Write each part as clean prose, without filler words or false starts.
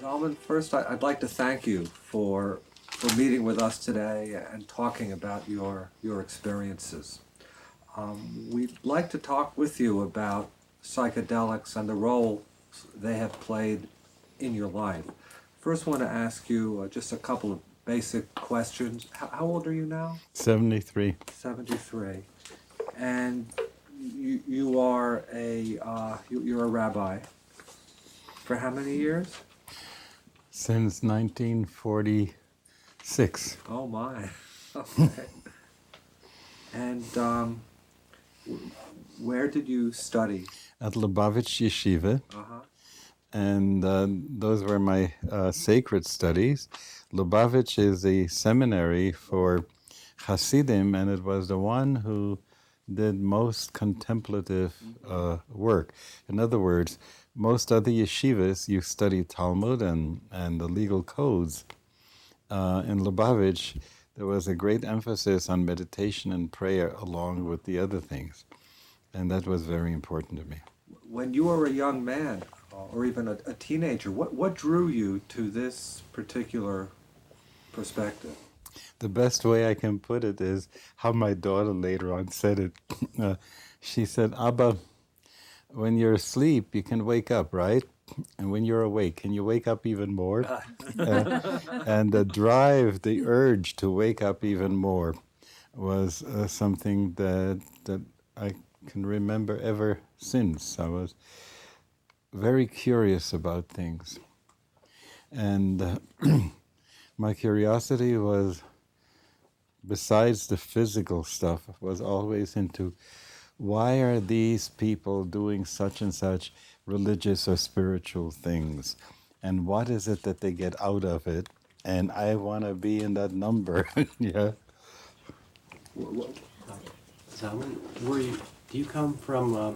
Zalman, first I'd like to thank you for meeting with us today and talking about your experiences. We'd like to talk with you about psychedelics and the role they have played in your life. First, want to ask you just a couple of basic questions. How old are you now? 73. 73. And you are you're a rabbi. For how many years? Since 1946. Oh my. Okay. And where did you study? At Lubavitch Yeshiva. Uh-huh. And those were my sacred studies. Lubavitch is a seminary for Hasidim, and it was the one who did most contemplative work. In other words, most other yeshivas, you study Talmud and the legal codes. In Lubavitch, there was a great emphasis on meditation and prayer along with the other things. And that was very important to me. When you were a young man, or even a teenager, what drew you to this particular perspective? The best way I can put it is how my daughter later on said it. She said, Abba, when you're asleep, you can wake up, right? And when you're awake, can you wake up even more? And the drive, the urge to wake up even more was something that I can remember ever since. I was very curious about things. And my curiosity was, besides the physical stuff, was always into why are these people doing such and such religious or spiritual things? And what is it that they get out of it? And I want to be in that number. Yeah. Zalman, do you come from a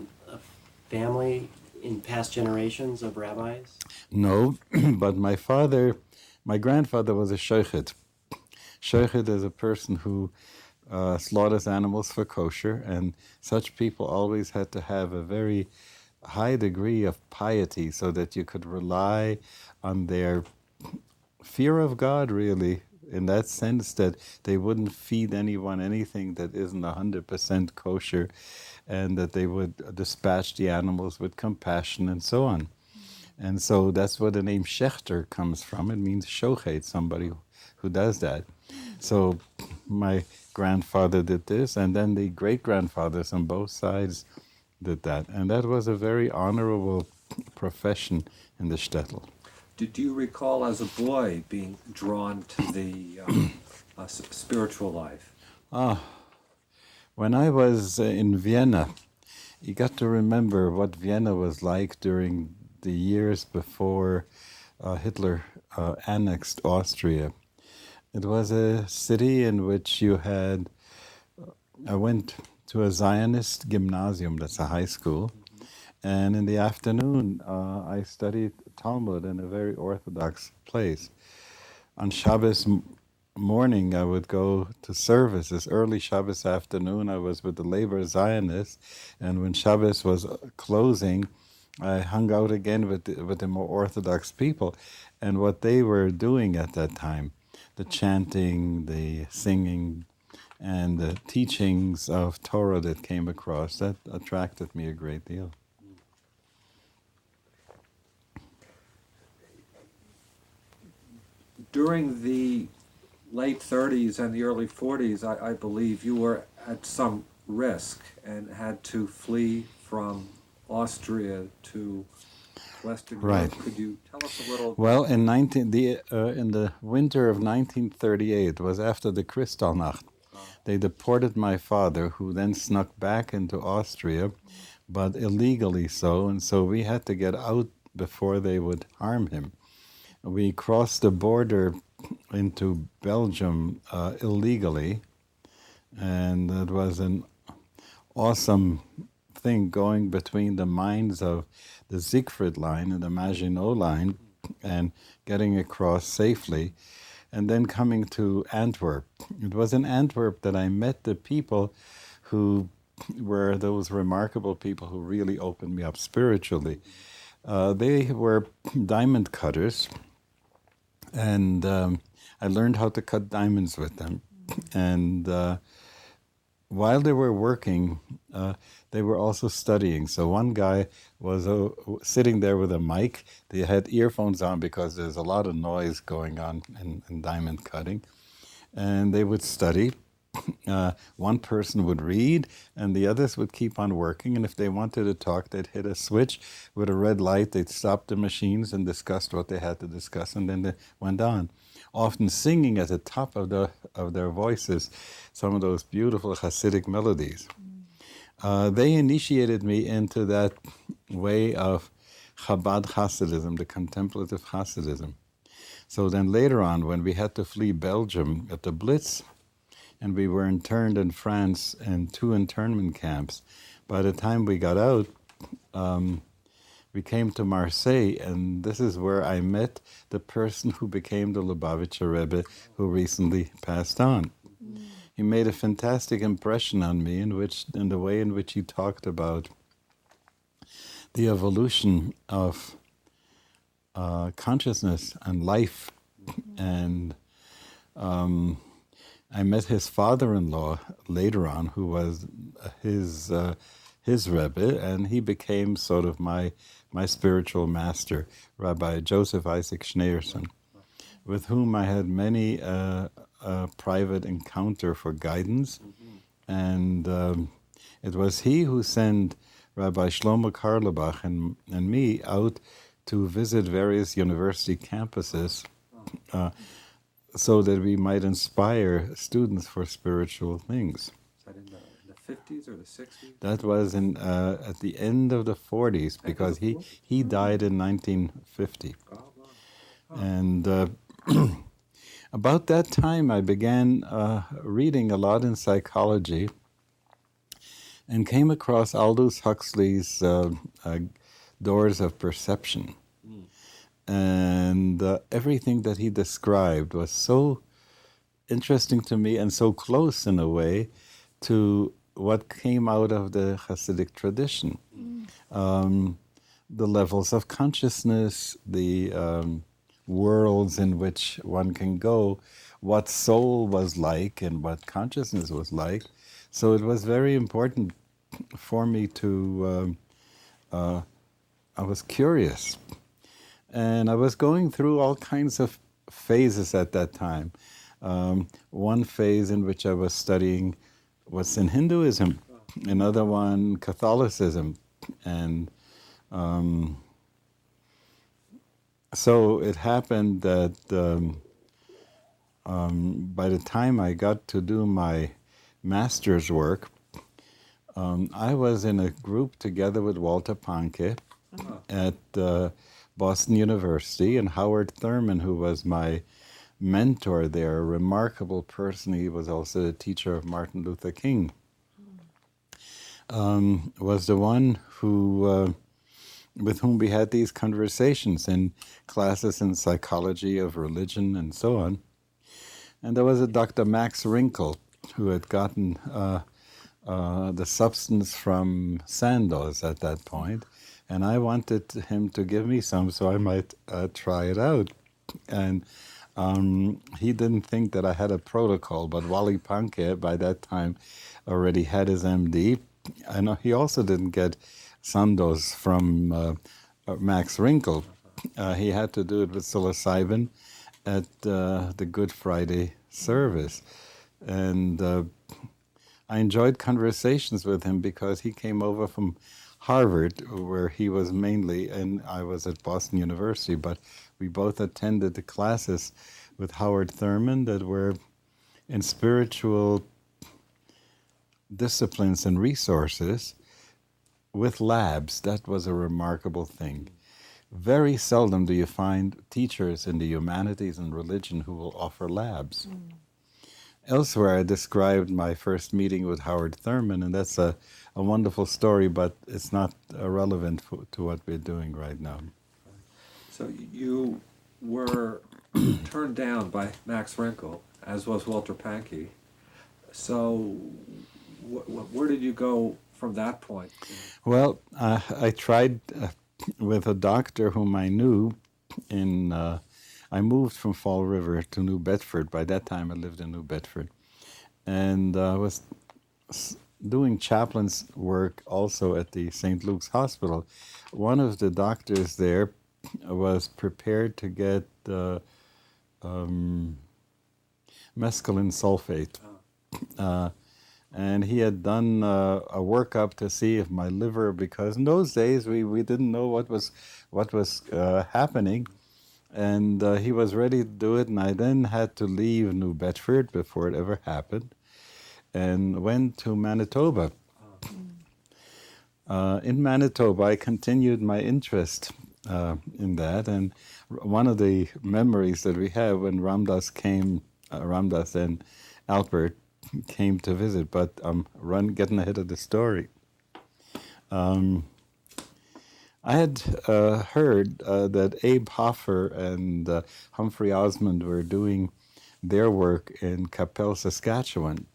family in past generations of rabbis? No, but my grandfather was a shochet. Shochet is a person who slaughters animals for kosher, and such people always had to have a very high degree of piety so that you could rely on their fear of God, really, in that sense that they wouldn't feed anyone anything that isn't 100% kosher, and that they would dispatch the animals with compassion and so on. And so that's where the name Schechter comes from. It means shochet, somebody who does that. So my grandfather did this, and then the great-grandfathers on both sides did that. And that was a very honorable profession in the shtetl. Did you recall as a boy being drawn to the spiritual life? When I was in Vienna, you got to remember what Vienna was like during the years before Hitler annexed Austria. It was a city in which you had, I went to a Zionist gymnasium, that's a high school, and in the afternoon I studied Talmud in a very orthodox place. On Shabbos morning I would go to services. Early Shabbos afternoon I was with the labor Zionists, and when Shabbos was closing, I hung out again with the more orthodox people, and what they were doing at that time, the chanting, the singing, and the teachings of Torah that came across, that attracted me a great deal. During the late 30s and the early 40s, I believe you were at some risk and had to flee from Austria to Western Europe. Could you tell us a little? Well, in the winter of 1938, it was after the Kristallnacht, they deported my father, who then snuck back into Austria, but illegally so, and so we had to get out before they would harm him. We crossed the border into Belgium illegally, and it was an awesome thing going between the mines of the Siegfried line and the Maginot line and getting across safely, and then coming to Antwerp. It was in Antwerp that I met the people who were those remarkable people who really opened me up spiritually. They were diamond cutters, And I learned how to cut diamonds with them. And while they were working, they were also studying. So one guy was sitting there with a mic. They had earphones on because there's a lot of noise going on in diamond cutting. And they would study. One person would read, and the others would keep on working. And if they wanted to talk, they'd hit a switch with a red light. They'd stop the machines and discuss what they had to discuss, and then they went on, often singing at the top of their voices some of those beautiful Hasidic melodies. They initiated me into that way of Chabad Hasidism, the contemplative Hasidism. So then later on, when we had to flee Belgium at the Blitz, and we were interned in France in 2 internment camps, by the time we got out, we came to Marseille, and this is where I met the person who became the Lubavitcher Rebbe, who recently passed on. He made a fantastic impression on me in the way in which he talked about the evolution of consciousness and life. And I met his father-in-law later on, who was his Rebbe, and he became sort of my spiritual master, Rabbi Joseph Isaac Schneerson, with whom I had many private encounter for guidance. And it was he who sent Rabbi Shlomo Karlebach and me out to visit various university campuses so that we might inspire students for spiritual things. Is that in the 50s or the 60s? That was at the end of the 40s, because he died in 1950. And about that time, I began reading a lot in psychology and came across Aldous Huxley's Doors of Perception. And everything that he described was so interesting to me and so close in a way to what came out of the Hasidic tradition. The levels of consciousness, the worlds in which one can go, what soul was like and what consciousness was like. So it was very important for me to, I was curious. And I was going through all kinds of phases at that time. One phase in which I was studying was in Hinduism, another one Catholicism. And so it happened that by the time I got to do my master's work, I was in a group together with Walter Pahnke at Boston University, and Howard Thurman, who was my mentor there, a remarkable person. He was also the teacher of Martin Luther King, was the one who, with whom we had these conversations in classes in psychology of religion and so on. And there was a Dr. Max Rinkel, who had gotten the substance from Sandoz at that point. And I wanted him to give me some so I might try it out. And he didn't think that I had a protocol, but Wally Pahnke by that time already had his MD. And he also didn't get Sandoz from Max Rinkel. He had to do it with psilocybin at the Good Friday service. And I enjoyed conversations with him because he came over from Harvard, where he was mainly, and I was at Boston University, but we both attended the classes with Howard Thurman that were in spiritual disciplines and resources with labs. That was a remarkable thing. Very seldom do you find teachers in the humanities and religion who will offer labs. Elsewhere, I described my first meeting with Howard Thurman, and that's a wonderful story, but it's not relevant to what we're doing right now. So you were turned down by Max Rinkel, as was Walter Pahnke. So where did you go from that point? Well, I tried with a doctor whom I knew in I moved from Fall River to New Bedford. By that time, I lived in New Bedford. And was doing chaplain's work also at the St. Luke's Hospital. One of the doctors there was prepared to get mescaline sulfate. And he had done a workup to see if my liver, because in those days we didn't know what was happening, and he was ready to do it. And I then had to leave New Bedford before it ever happened, and went to Manitoba. In Manitoba, I continued my interest in that, and one of the memories that we have when Ramdas and Albert came to visit, but I'm getting ahead of the story. I had heard that Abe Hoffer and Humphrey Osmond were doing their work in Capel, Saskatchewan,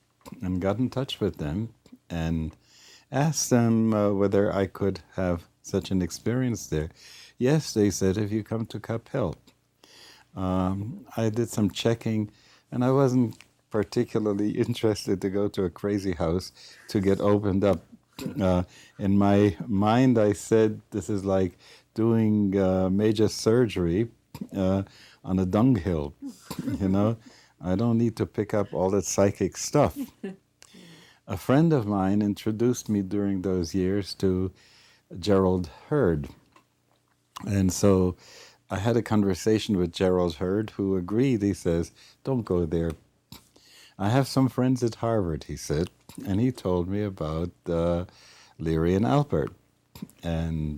and got in touch with them and asked them whether I could have such an experience there. Yes, they said, if you come to Capel. I did some checking, and I wasn't particularly interested to go to a crazy house to get opened up. In my mind, I said, this is like doing major surgery on a dunghill, you know? I don't need to pick up all that psychic stuff. A friend of mine introduced me during those years to Gerald Hurd. And so I had a conversation with Gerald Hurd, who agreed. He says, don't go there. I have some friends at Harvard, he said, and he told me about Leary and Albert. And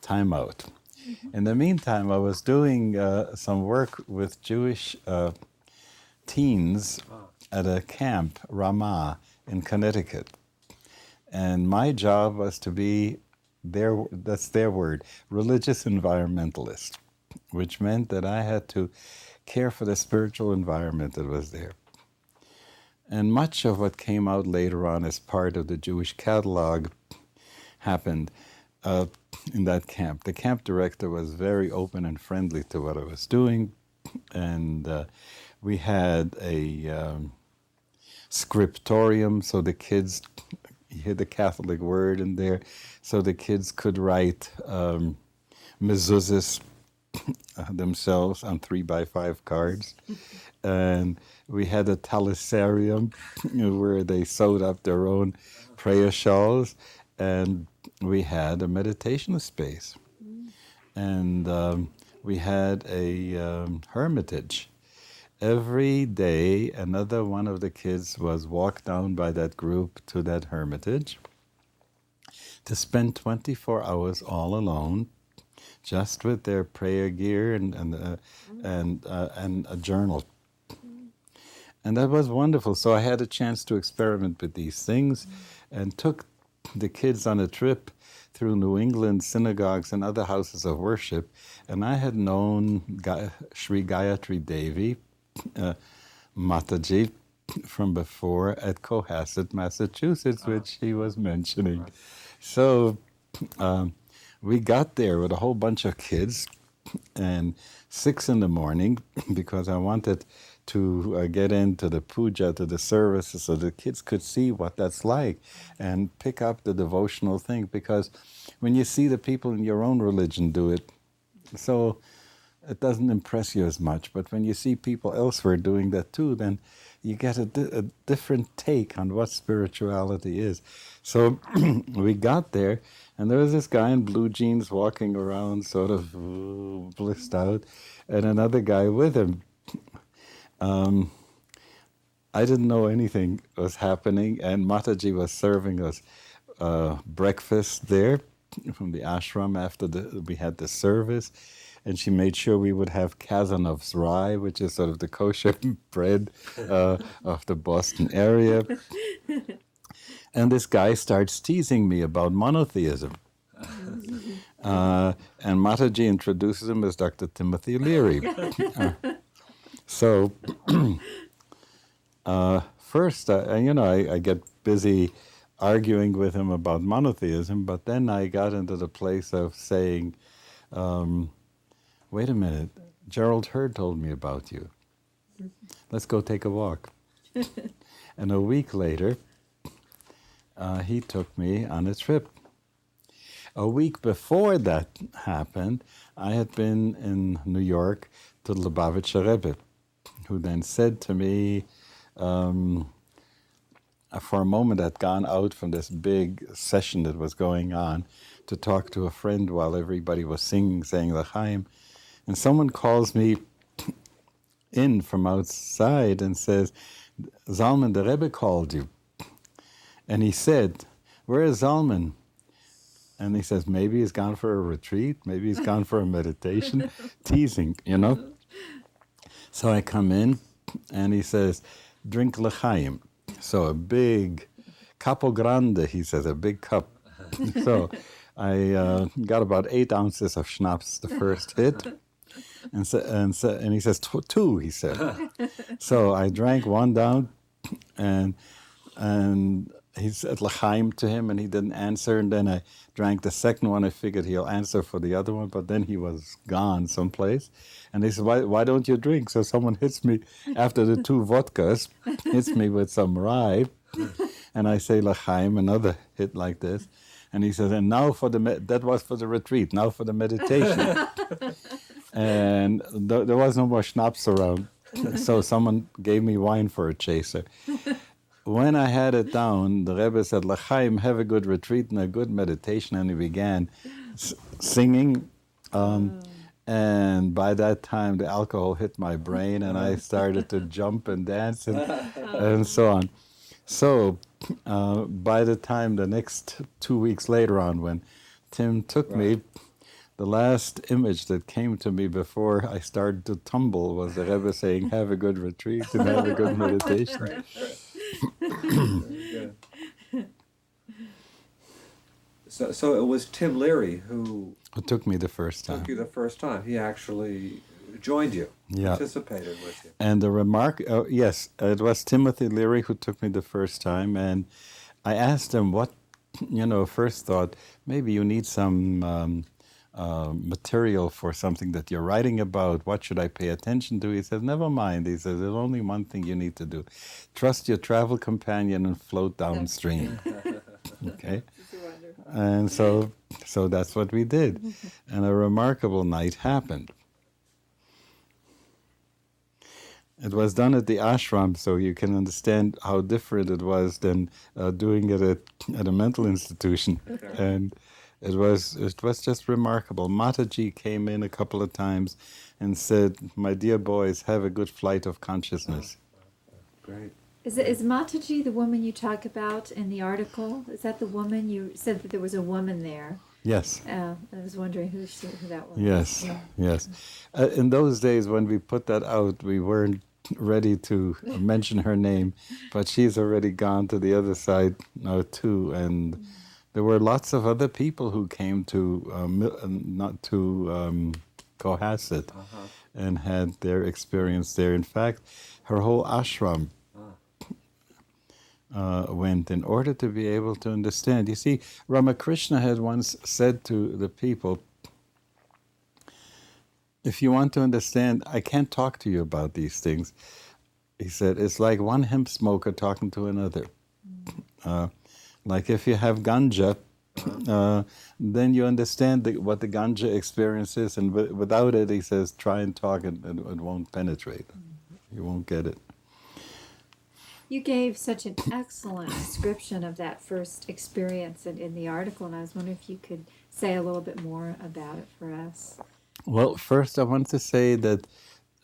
time out. In the meantime, I was doing some work with Jewish teens at a camp, Ramah, in Connecticut. And my job was to be that's their word, religious environmentalist, which meant that I had to care for the spiritual environment that was there. And much of what came out later on as part of the Jewish catalog happened in that camp. The camp director was very open and friendly to what I was doing, and we had a scriptorium, so the kids, you hear the Catholic word in there, so the kids could write mezuzahs themselves on 3x5 cards. And we had a talisarium where they sewed up their own prayer shawls, and we had a meditation space. And we had a hermitage. Every day, another one of the kids was walked down by that group to that hermitage to spend 24 hours all alone, just with their prayer gear and a journal. And that was wonderful. So I had a chance to experiment with these things and took the kids on a trip through New England synagogues and other houses of worship. And I had known Sri Gayatri Devi, Mataji, from before at Cohasset, Massachusetts, which he was mentioning. So we got there with a whole bunch of kids, and 6 a.m, because I wanted to get into the puja, to the services, so the kids could see what that's like and pick up the devotional thing. Because when you see the people in your own religion do it, so it doesn't impress you as much. But when you see people elsewhere doing that too, then you get a different take on what spirituality is. So we got there, and there was this guy in blue jeans walking around, sort of blissed out, and another guy with him. I didn't know anything was happening, and Mataji was serving us breakfast there from the ashram after we had the service, and she made sure we would have Kazanov's rye, which is sort of the kosher bread of the Boston area. And this guy starts teasing me about monotheism. And Mataji introduces him as Dr. Timothy Leary. So first, I get busy arguing with him about monotheism, but then I got into the place of saying, wait a minute, Gerald Hurd told me about you. Let's go take a walk. And a week later, he took me on a trip. A week before that happened, I had been in New York to the Lubavitcher Rebbe, who then said to me, for a moment I'd gone out from this big session that was going on to talk to a friend while everybody was singing, saying L'chaim, and someone calls me in from outside and says, Zalman, the Rebbe called you. And he said, where is Zalman? And he says, maybe he's gone for a retreat, maybe he's gone for a meditation, teasing, you know. So I come in, and he says, drink l'chaim. So a big capo grande, he says, a big cup. So I got about 8 ounces of schnapps the first hit. And he says, two, he said. So I drank one down, and he said l'chaim to him, and he didn't answer. And then I drank the second one. I figured he'll answer for the other one, but then he was gone someplace. And they said, why don't you drink? So someone hits me after the 2 vodkas, hits me with some rye, and I say l'chaim, another hit like this. And he says, and now that was for the retreat, now for the meditation. And there was no more schnapps around, so someone gave me wine for a chaser. When I had it down, the Rebbe said, L'chaim, have a good retreat and a good meditation, and he began singing. And by that time, the alcohol hit my brain, and I started to jump and dance and so on. So by the time the next 2 weeks later on, when Tim took me, the last image that came to me before I started to tumble was the Rebbe saying, have a good retreat and have a good meditation. So it was Tim Leary who took me the first time. Took you the first time. He actually joined you, participated with you. And the remark, yes, it was Timothy Leary who took me the first time, and I asked him what, first thought, maybe you need some material for something that you're writing about. What should I pay attention to? He says, never mind. He says, there's only one thing you need to do. Trust your travel companion and float downstream. Okay? And so that's what we did. And a remarkable night happened. It was done at the ashram, so you can understand how different it was than doing it at a mental institution. And it was just remarkable. Mataji came in a couple of times and said, my dear boys, have a good flight of consciousness. Great. Is Mataji the woman you talk about in the article? Is that the woman? You said that there was a woman there. Yes. I was wondering who that was. Yes, yeah. yes. In those days when we put that out, we weren't ready to mention her name, but she's already gone to the other side now too. And there were lots of other people who came to Cohasset and had their experience there. In fact, her whole ashram went in order to be able to understand. You see, Ramakrishna had once said to the people, if you want to understand, I can't talk to you about these things. He said, it's like one hemp smoker talking to another. Like if you have ganja, then you understand what the ganja experience is, and without it, he says, try and talk, and it won't penetrate. You won't get it. You gave such an excellent description of that first experience in the article, and I was wondering if you could say a little bit more about it for us. Well, first I want to say that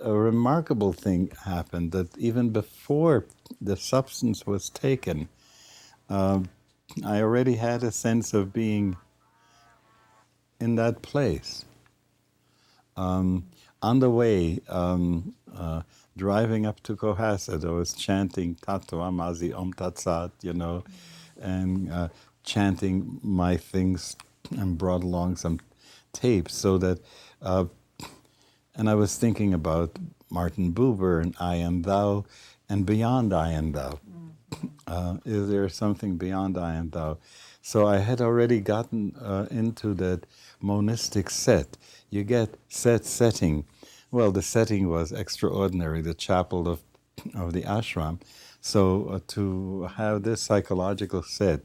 a remarkable thing happened, that even before the substance was taken, I already had a sense of being in that place. On the way, driving up to Cohasset, I was chanting Tato Amazi Om Tat Sat, and chanting my things, and brought along some tapes so that, and I was thinking about Martin Buber and I Am Thou, and beyond I Am Thou. Is there something beyond I Am Thou So I had already gotten into that monistic set. You get setting. Well, the setting was extraordinary, the chapel of the ashram. So to have this psychological set,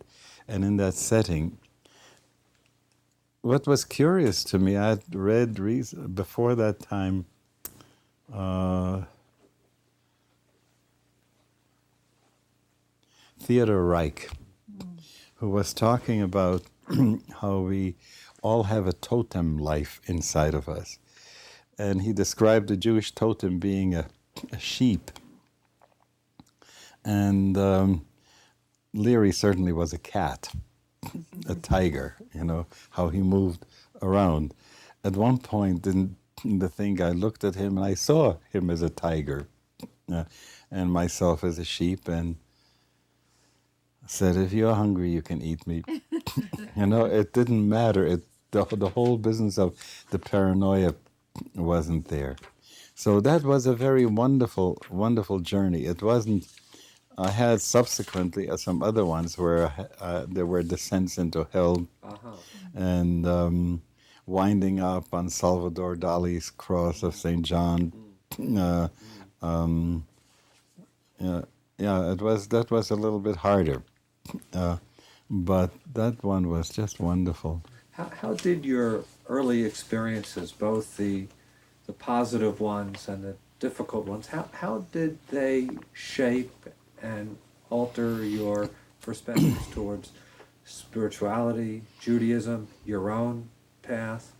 and in that setting, what was curious to me, I had read before that time, Theodor Reich, who was talking about how we all have a totem life inside of us. And he described the Jewish totem being a sheep. And Leary certainly was a cat, a tiger, how he moved around. At one point in the thing, I looked at him and I saw him as a tiger and myself as a sheep, and said, if you're hungry, you can eat me. It didn't matter. The whole business of the paranoia wasn't there. So that was a very wonderful, wonderful journey. It wasn't, I had subsequently some other ones where there were descents into hell and winding up on Salvador Dali's cross of St. John. That was a little bit harder. But that one was just wonderful. How did your early experiences, both the positive ones and the difficult ones, how did they shape and alter your perspectives towards spirituality, Judaism, your own path?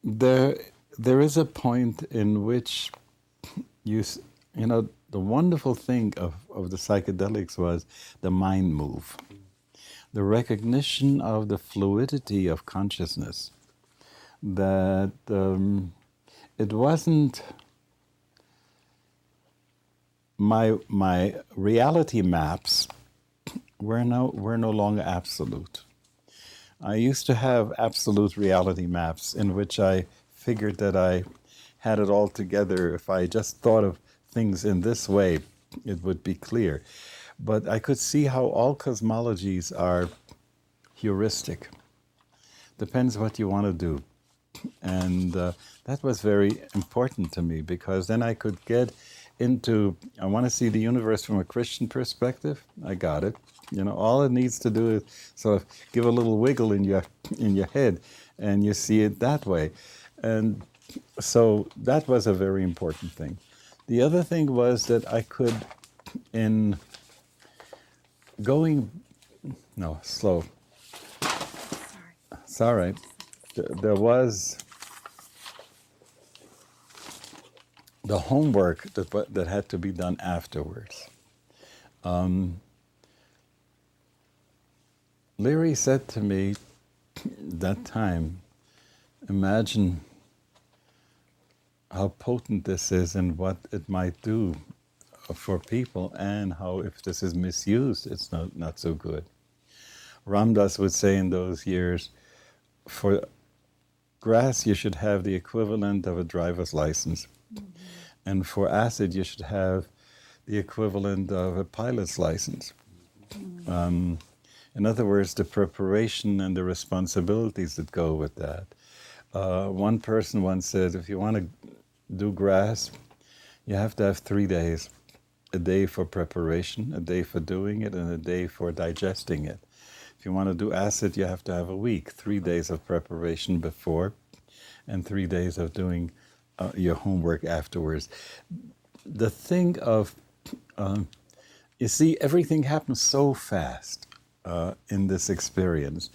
There is a point in which the wonderful thing of the psychedelics was the mind move, the recognition of the fluidity of consciousness, that it wasn't my reality maps were no longer absolute. I used to have absolute reality maps in which I figured that I had it all together. If I just thought of things in this way, it would be clear. But I could see how all cosmologies are heuristic. Depends what you want to do. And that was very important to me, because then I could get into, I want to see the universe from a Christian perspective. I got it. All it needs to do is sort of give a little wiggle in your head, and you see it that way. And so that was a very important thing. The other thing was that I could, slow. It's all right. There was the homework that had to be done afterwards. Leary said to me that time, imagine how potent this is and what it might do for people, and how if this is misused, it's not so good. Ramdas would say in those years, for grass you should have the equivalent of a driver's license. Mm-hmm. And for acid you should have the equivalent of a pilot's license. Mm-hmm. In other words, the preparation and the responsibilities that go with that. One person once said, if you want to do grass, you have to have 3 days. A day for preparation, a day for doing it, and a day for digesting it. If you want to do acid, you have to have a week, 3 days of preparation before, and 3 days of doing your homework afterwards. The thing of, you see, everything happens so fast in this experience,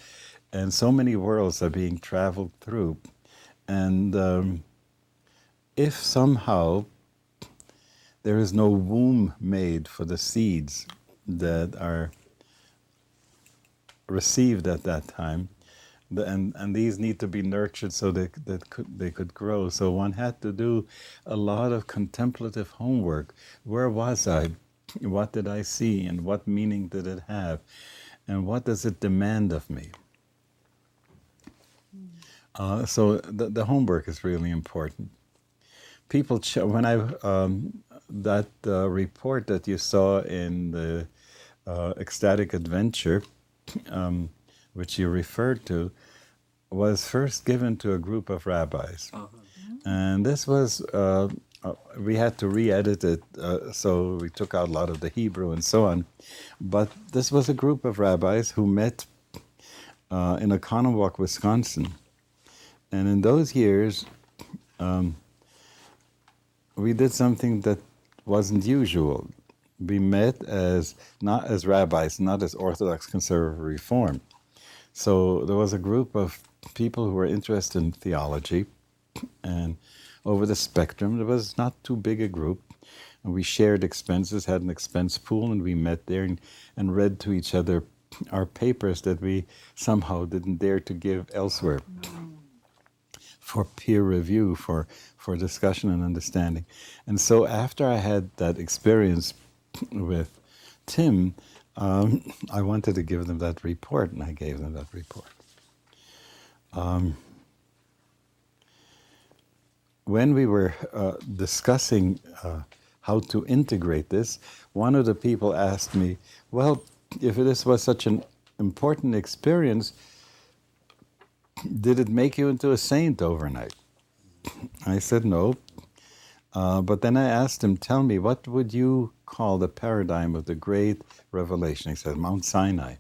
and so many worlds are being traveled through. And if somehow there is no womb made for the seeds that are received at that time, and these need to be nurtured so they could grow. So one had to do a lot of contemplative homework. Where was I? What did I see? And what meaning did it have? And what does it demand of me? So the homework is really important. People, when that report that you saw in the Ecstatic Adventure, which you referred to, was first given to a group of rabbis. And this was, we had to re-edit it, so we took out a lot of the Hebrew and so on. But this was a group of rabbis who met in Oconomowoc, Wisconsin. And in those years, we did something that wasn't usual. We met as not as rabbis, not as Orthodox Conservative Reform. So there was a group of people who were interested in theology, and over the spectrum, there was not too big a group. And we shared expenses, had an expense pool, and we met there and read to each other our papers that we somehow didn't dare to give elsewhere for peer review, for discussion and understanding. And so after I had that experience with Tim, I wanted to give them that report, and I gave them that report. When we were discussing how to integrate this, one of the people asked me, well, if this was such an important experience, did it make you into a saint overnight? I said no. But then I asked him, tell me, what would you call the paradigm of the great revelation? He said, Mount Sinai.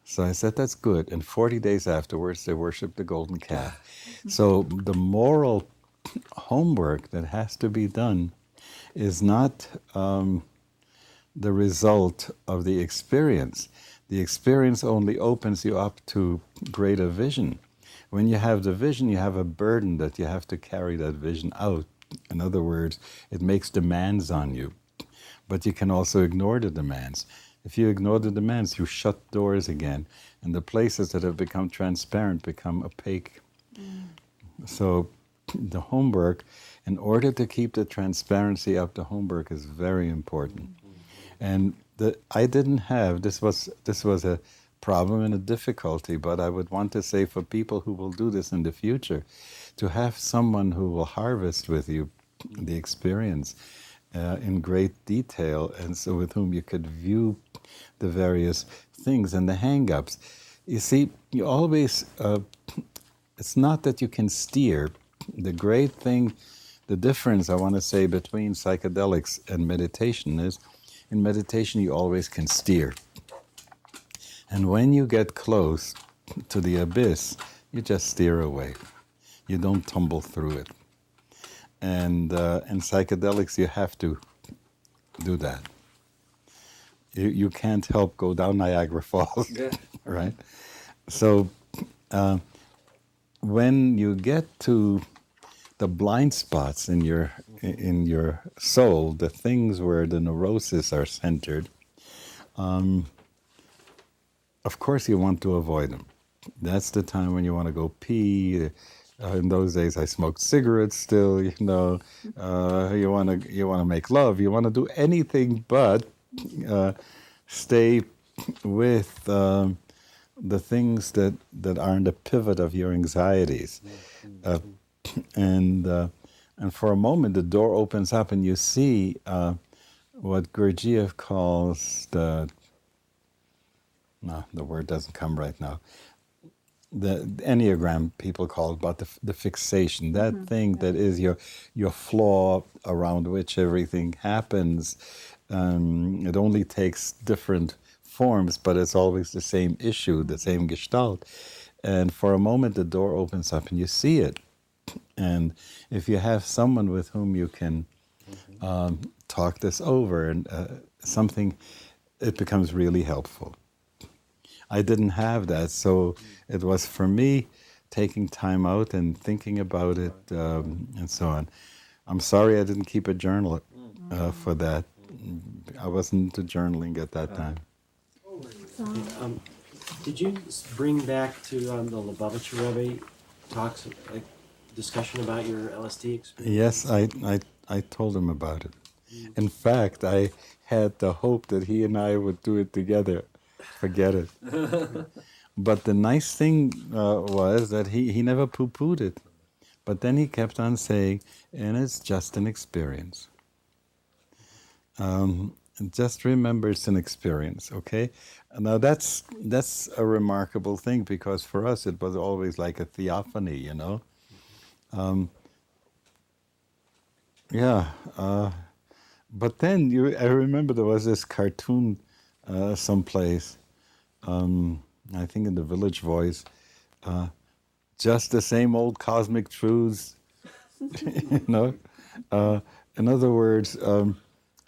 So I said, that's good. And 40 days afterwards, they worshiped the golden calf. So the moral homework that has to be done is not the result of the experience. The experience only opens you up to greater vision. When you have the vision, you have a burden that you have to carry that vision out. In other words, it makes demands on you. But you can also ignore the demands. If you ignore the demands, you shut doors again, and the places that have become transparent become opaque. So the homework, in order to keep the transparency up, the homework is very important. And I didn't have, this was a problem and a difficulty, but I would want to say for people who will do this in the future, to have someone who will harvest with you the experience in great detail, and so with whom you could view the various things and the hang-ups. You see, you always, it's not that you can steer. The great thing, the difference I want to say between psychedelics and meditation is, in meditation you always can steer. And when you get close to the abyss, you just steer away. You don't tumble through it. And in psychedelics, you have to do that. You can't help go down Niagara Falls, right? So when you get to the blind spots in your soul, the things where the neuroses are centered, of course you want to avoid them. That's the time when you want to go pee. In those days, I smoked cigarettes still. You know, you want to make love. You want to do anything but stay with the things that are in the pivot of your anxieties. And for a moment, the door opens up, and you see what Gurdjieff calls the word doesn't come right now. The Enneagram people call it, but the fixation, that thing that is your flaw around which everything happens. It only takes different forms, but it's always the same issue, the same gestalt. And for a moment, the door opens up and you see it. And if you have someone with whom you can talk this over and it becomes really helpful. I didn't have that, so it was for me taking time out and thinking about it and so on. I'm sorry I didn't keep a journal for that. I wasn't into journaling at that time. Did you bring back to the Lubavitcher Rebbe talks, like discussion about your LSD experience? Yes, I told him about it. In fact, I had the hope that he and I would do it together. Forget it. But the nice thing was that he never poo-pooed it. But then he kept on saying, and it's just an experience. And just remember it's an experience, okay? Now that's a remarkable thing, because for us it was always like a theophany, you know? Yeah. But then I remember there was this cartoon someplace, I think in the Village Voice, just the same old cosmic truths, you know? In other words,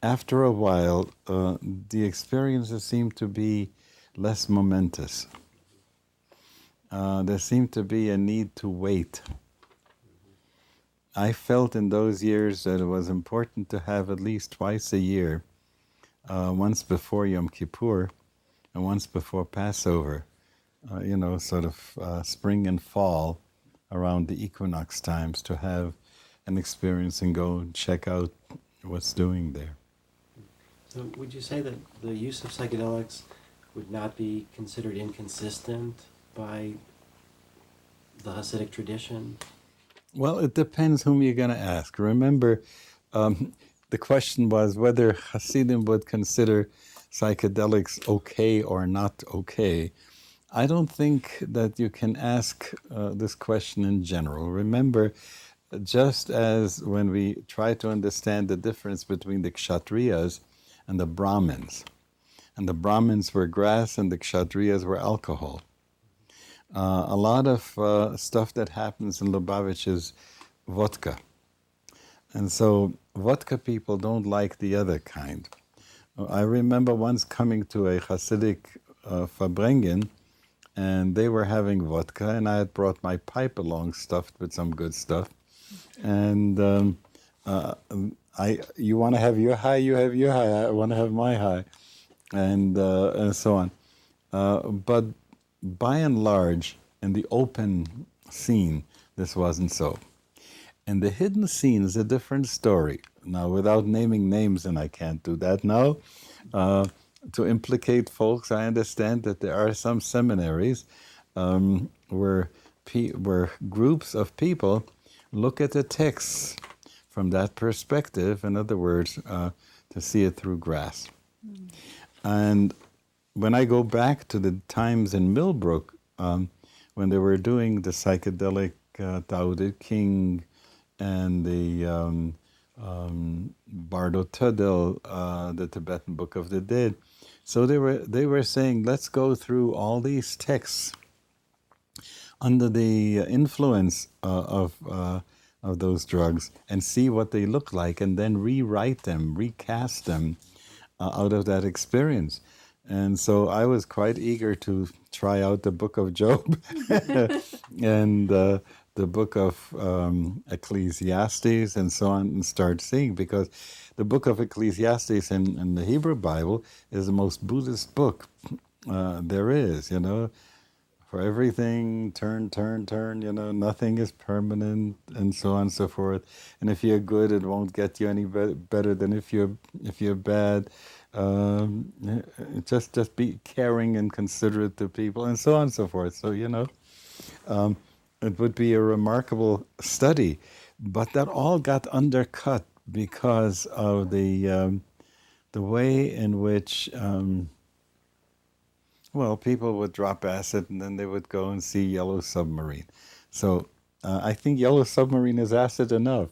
after a while, the experiences seem to be less momentous. There seemed to be a need to wait. I felt in those years that it was important to have at least twice a year, once before Yom Kippur and once before Passover, sort of spring and fall around the equinox times, to have an experience and go and check out what's doing there. So would you say that the use of psychedelics would not be considered inconsistent by the Hasidic tradition? Well, it depends whom you're going to ask. Remember, the question was whether Hasidim would consider psychedelics okay or not okay. I don't think that you can ask this question in general. Remember, just as when we try to understand the difference between the Kshatriyas and the Brahmins were grass and the Kshatriyas were alcohol. A lot of stuff that happens in Lubavitch is vodka. And so vodka people don't like the other kind. I remember once coming to a Hasidic Farbrengen, and they were having vodka, and I had brought my pipe along stuffed with some good stuff. And you want to have your high, you have your high, I want to have my high, and so on. But by and large, in the open scene, this wasn't so. In the hidden scene is a different story. Now, without naming names, and I can't do that now, to implicate folks, I understand that there are some seminaries where groups of people look at the texts from that perspective, in other words, to see it through grass. And when I go back to the times in Millbrook, when they were doing the psychedelic Tao King and the Bardo Todel, the Tibetan Book of the Dead, so they were saying, let's go through all these texts under the influence of those drugs and see what they look like, and then rewrite them, recast them out of that experience. And so I was quite eager to try out the Book of Job and the Book of Ecclesiastes and so on, and start seeing, because the Book of Ecclesiastes in the Hebrew Bible is the most Buddhist book there is, you know. For everything, turn, you know, nothing is permanent, and so on and so forth. And if you're good, it won't get you any better than if you're bad. Just be caring and considerate to people, and so on and so forth. So, you know, it would be a remarkable study, but that all got undercut because of the way in which. Well, people would drop acid and then they would go and see Yellow Submarine. So I think Yellow Submarine is acid enough.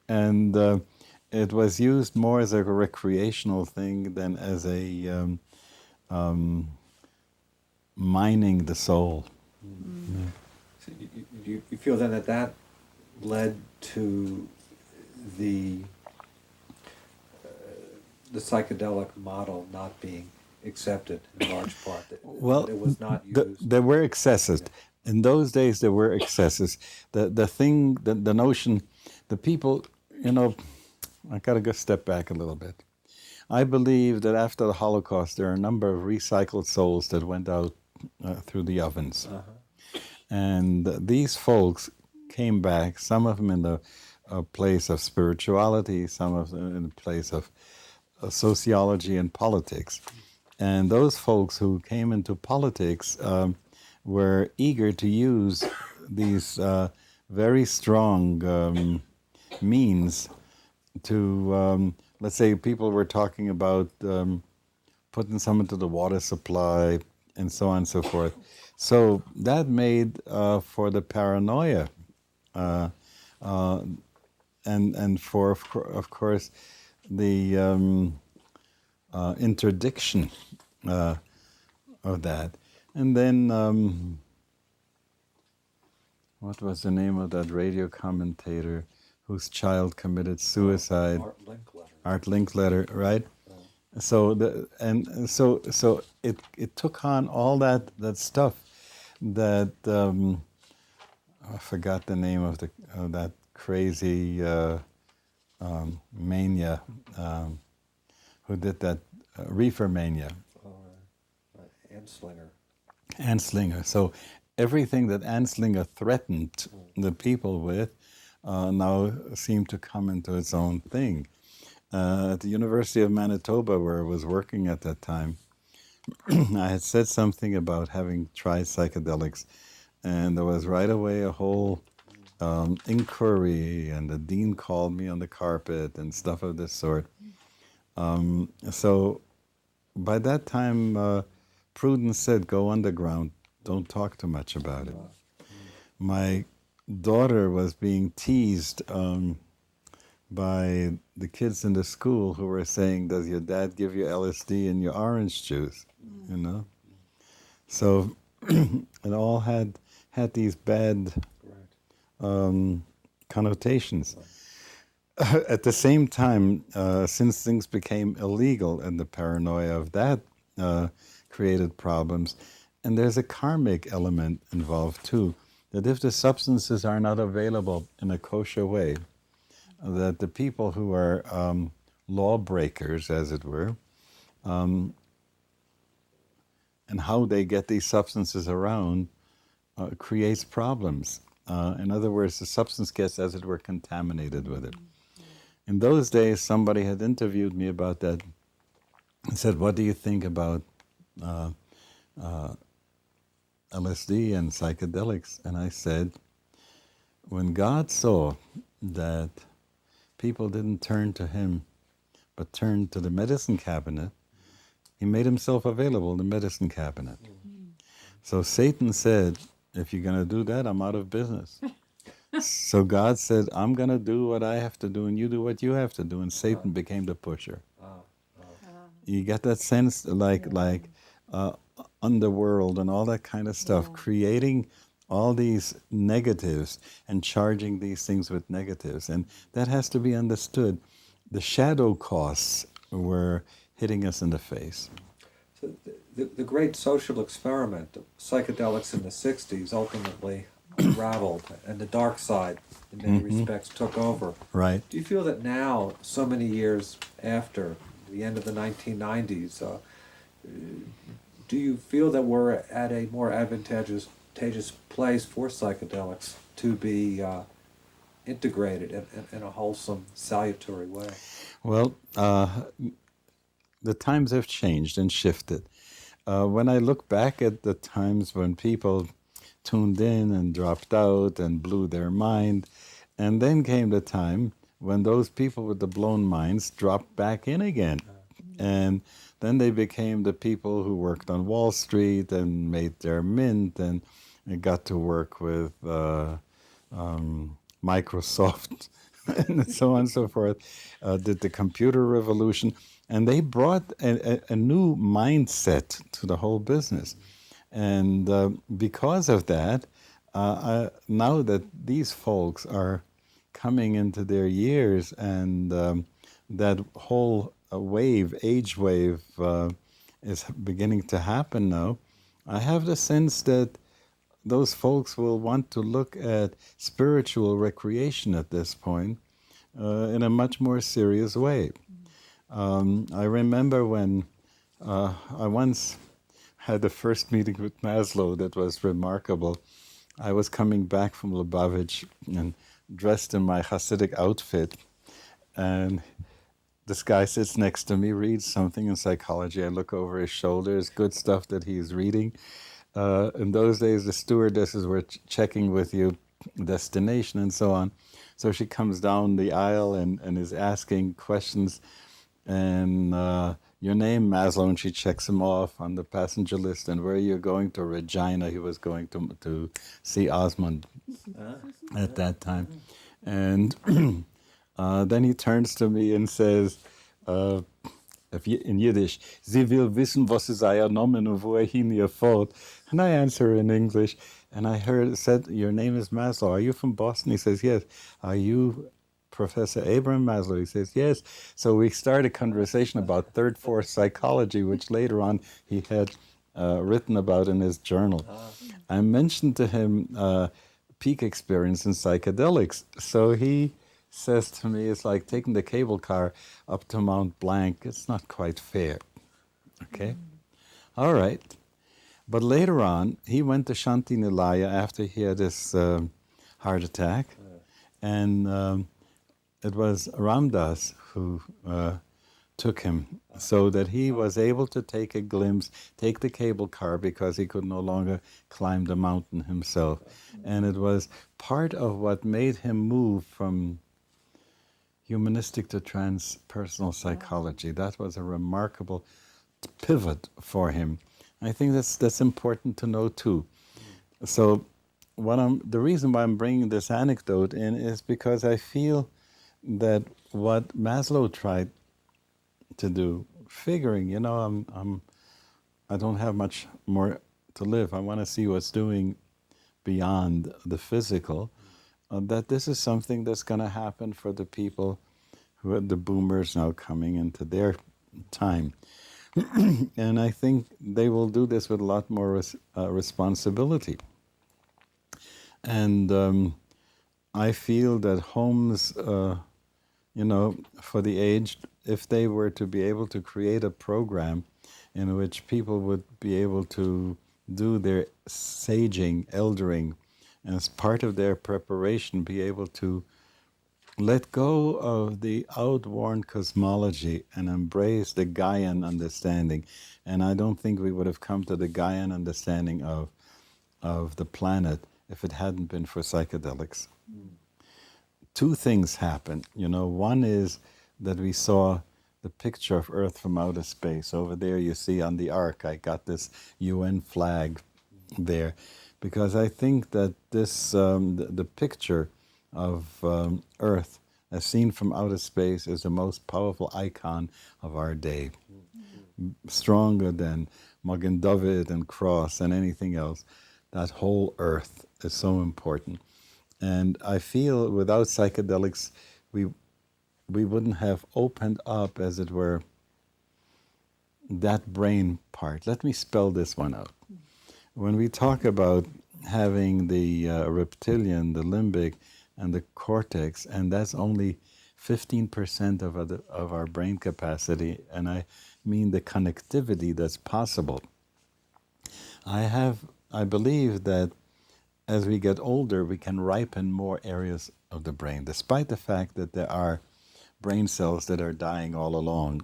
And it was used more as a recreational thing than as a mining the soul. Mm. So you feel then that led to the psychedelic model not being accepted in large part. Well, it was not used. There were excesses. In those days, there were excesses. The notion, the people, you know, I got to go step back a little bit. I believe that after the Holocaust, there are a number of recycled souls that went out through the ovens. Uh-huh. And these folks came back, some of them in the place of spirituality, some of them in the place of sociology and politics. And those folks who came into politics were eager to use these very strong means to let's say people were talking about putting some into the water supply and so on and so forth. So that made for the paranoia and for, of course, the interdiction of that. And then, what was the name of that radio commentator whose child committed suicide? Art Linkletter, right? So so it took on all that stuff that I forgot the name of that crazy mania who did that reefer mania. Anslinger. So everything that Anslinger threatened the people with now seemed to come into its own thing. At the University of Manitoba, where I was working at that time, I had said something about having tried psychedelics, and there was right away a whole inquiry, and the dean called me on the carpet and stuff of this sort. So by that time, Prudence said, go underground, don't talk too much about it. My daughter was being teased by the kids in the school who were saying, does your dad give you LSD in your orange juice? You know? So it all had these bad connotations. At the same time, since things became illegal and the paranoia of that created problems, and there's a karmic element involved too, that if the substances are not available in a kosher way, that the people who are lawbreakers, as it were, and how they get these substances around creates problems. In other words, the substance gets, as it were, contaminated with it. In those days, somebody had interviewed me about that and said, what do you think about LSD and psychedelics? And I said, when God saw that people didn't turn to him, but turned to the medicine cabinet, he made himself available in the medicine cabinet. So Satan said, if you're going to do that, I'm out of business. So God said, I'm going to do what I have to do, and you do what you have to do, and Satan became the pusher. You get that sense, like underworld and all that kind of stuff, creating all these negatives and charging these things with negatives. And that has to be understood. The shadow costs were hitting us in the face. So the great social experiment of psychedelics in the 60s ultimately unraveled, and the dark side, in many respects, took over. Right. Do you feel that now, so many years after the end of the 1990s, do you feel that we're at a more advantageous place for psychedelics to be integrated in a wholesome, salutary way? Well, the times have changed and shifted. When I look back at the times when people tuned in and dropped out and blew their mind, and then came the time when those people with the blown minds dropped back in again. And then they became the people who worked on Wall Street and made their mint and got to work with Microsoft and so on and so forth, did the computer revolution. And they brought a new mindset to the whole business. And because of that, now that these folks are coming into their years, and that whole age wave is beginning to happen now, I have the sense that those folks will want to look at spiritual recreation at this point in a much more serious way. I remember when I once had the first meeting with Maslow that was remarkable. I was coming back from Lubavitch and dressed in my Hasidic outfit, and this guy sits next to me, reads something in psychology. I look over his shoulder. It's good stuff that he's reading. In those days, the stewardesses were checking with you destination and so on. So she comes down the aisle and is asking questions. and your name, Maslow, and she checks him off on the passenger list. And where you're going to Regina, he was going to see Osmond at that time. And then he turns to me and says, in Yiddish, Sie will wissen, was ist euer Name und wo hin fort. And I answer in English, and I said, your name is Maslow. Are you from Boston? He says, yes. Are you Professor Abraham Maslow? He says, yes. So we start a conversation about third force psychology, which later on he had written about in his journal. I mentioned to him peak experience in psychedelics. So he says to me, it's like taking the cable car up to Mount Blanc. It's not quite fair. Okay? All right. But later on, he went to Shanti Nilaya after he had his heart attack. And it was Ramdas who took him so that he was able to take a glimpse, take the cable car because he could no longer climb the mountain himself. And it was part of what made him move from humanistic to transpersonal psychology. That was a remarkable pivot for him. I think that's important to know too. So the reason why I'm bringing this anecdote in is because I feel that what Maslow tried to do, figuring, I don't have much more to live. I want to see what's doing beyond the physical. That this is something that's going to happen for the people who are the boomers now coming into their time. And I think they will do this with a lot more responsibility. And I feel that homes, for the aged, if they were to be able to create a program in which people would be able to do their saging, eldering, and as part of their preparation, be able to let go of the outworn cosmology and embrace the Gaian understanding. And I don't think we would have come to the Gaian understanding of the planet if it hadn't been for psychedelics. Two things happened. One is that we saw the picture of Earth from outer space. Over there you see on the ark, I got this UN flag there. Because I think that this, the picture of Earth as seen from outer space is the most powerful icon of our day. Stronger than Magen David and Cross and anything else. That whole Earth is so important. And I feel without psychedelics, we wouldn't have opened up, as it were, that brain part. Let me spell this one out. When we talk about having the reptilian, the limbic, and the cortex, and that's only 15% of our brain capacity, and I mean the connectivity that's possible. I believe that as we get older, we can ripen more areas of the brain, despite the fact that there are brain cells that are dying all along.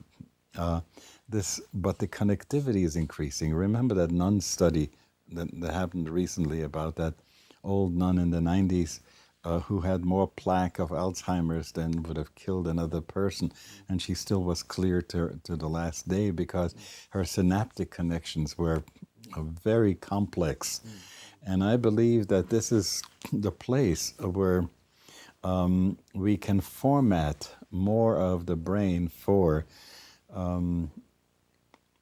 But the connectivity is increasing. Remember that nun study that happened recently about that old nun in the 90s who had more plaque of Alzheimer's than would have killed another person, and she still was clear to the last day because her synaptic connections were very complex. And I believe that this is the place where we can format more of the brain for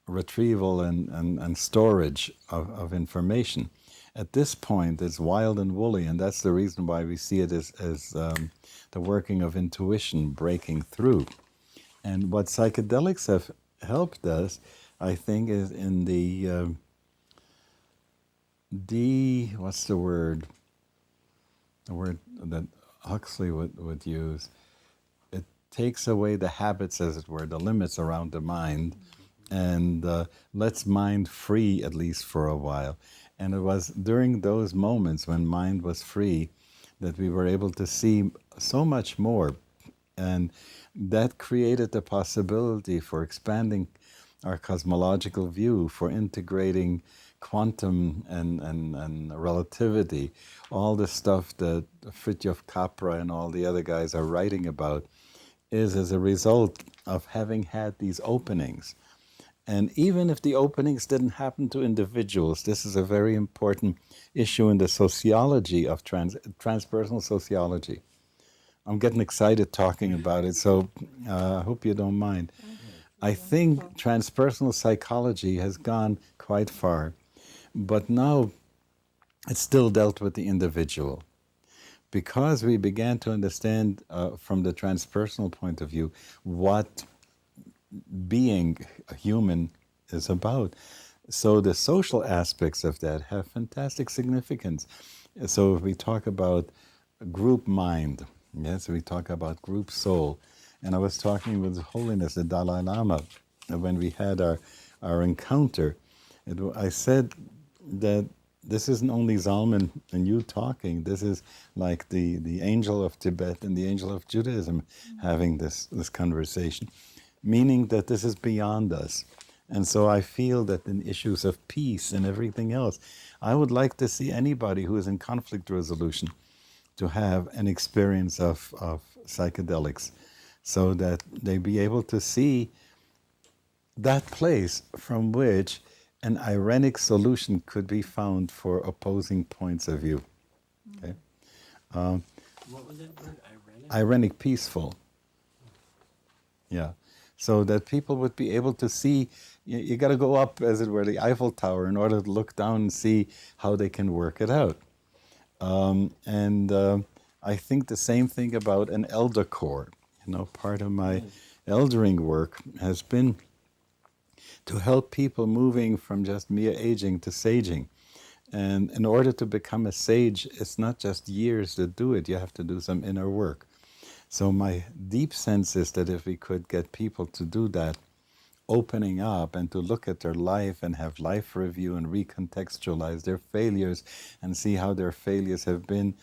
retrieval and storage of information. At this point, it's wild and woolly, and that's the reason why we see it as the working of intuition breaking through. And what psychedelics have helped us, I think, is in what's the word? The word that Huxley would use. It takes away the habits, as it were, the limits around the mind, and lets mind free, at least for a while. And it was during those moments when mind was free that we were able to see so much more. And that created the possibility for expanding our cosmological view, for integrating quantum and relativity, all the stuff that Fritjof Capra and all the other guys are writing about is as a result of having had these openings. And even if the openings didn't happen to individuals, this is a very important issue in the sociology of transpersonal sociology. I'm getting excited talking about it, so I hope you don't mind. I think transpersonal psychology has gone quite far, but now it's still dealt with the individual. Because we began to understand from the transpersonal point of view what being a human is about. So the social aspects of that have fantastic significance. So if we talk about group mind, yes, we talk about group soul. And I was talking with His Holiness the Dalai Lama when we had our encounter. I said that this isn't only Zalman and you talking. This is like the angel of Tibet and the angel of Judaism having this conversation, meaning that this is beyond us. And so I feel that in issues of peace and everything else, I would like to see anybody who is in conflict resolution to have an experience of psychedelics so that they be able to see that place from which an irenic solution could be found for opposing points of view. Okay? What was that word? Irenic? Irenic, peaceful. Yeah. So that people would be able to see, you got to go up, as it were, the Eiffel Tower in order to look down and see how they can work it out. I think the same thing about an elder corps. You know, part of my eldering work has been to help people moving from just mere aging to saging. And in order to become a sage, it's not just years that do it, you have to do some inner work. So my deep sense is that if we could get people to do that, opening up and to look at their life and have life review and recontextualize their failures and see how their failures have been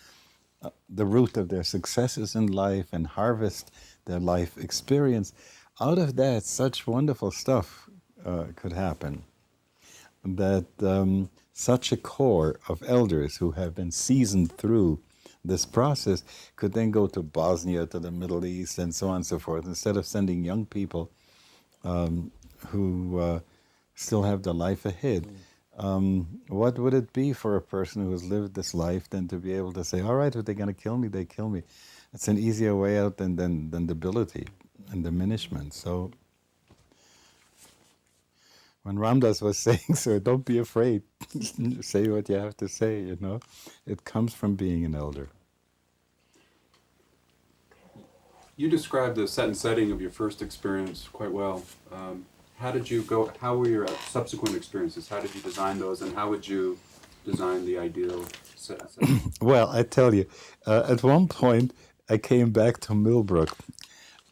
the root of their successes in life and harvest their life experience, out of that such wonderful stuff could happen. That such a core of elders who have been seasoned through this process could then go to Bosnia, to the Middle East, and so on and so forth, instead of sending young people who still have their life ahead. What would it be for a person who has lived this life then to be able to say, all right, if they're going to kill me, they kill me. It's an easier way out than debility and diminishment. So when Ramdas was saying, so don't be afraid, say what you have to say, you know. It comes from being an elder. You described the set and setting of your first experience quite well. How were your subsequent experiences? How did you design those, and how would you design the ideal set and setting? Well, I tell you, at one point I came back to Millbrook.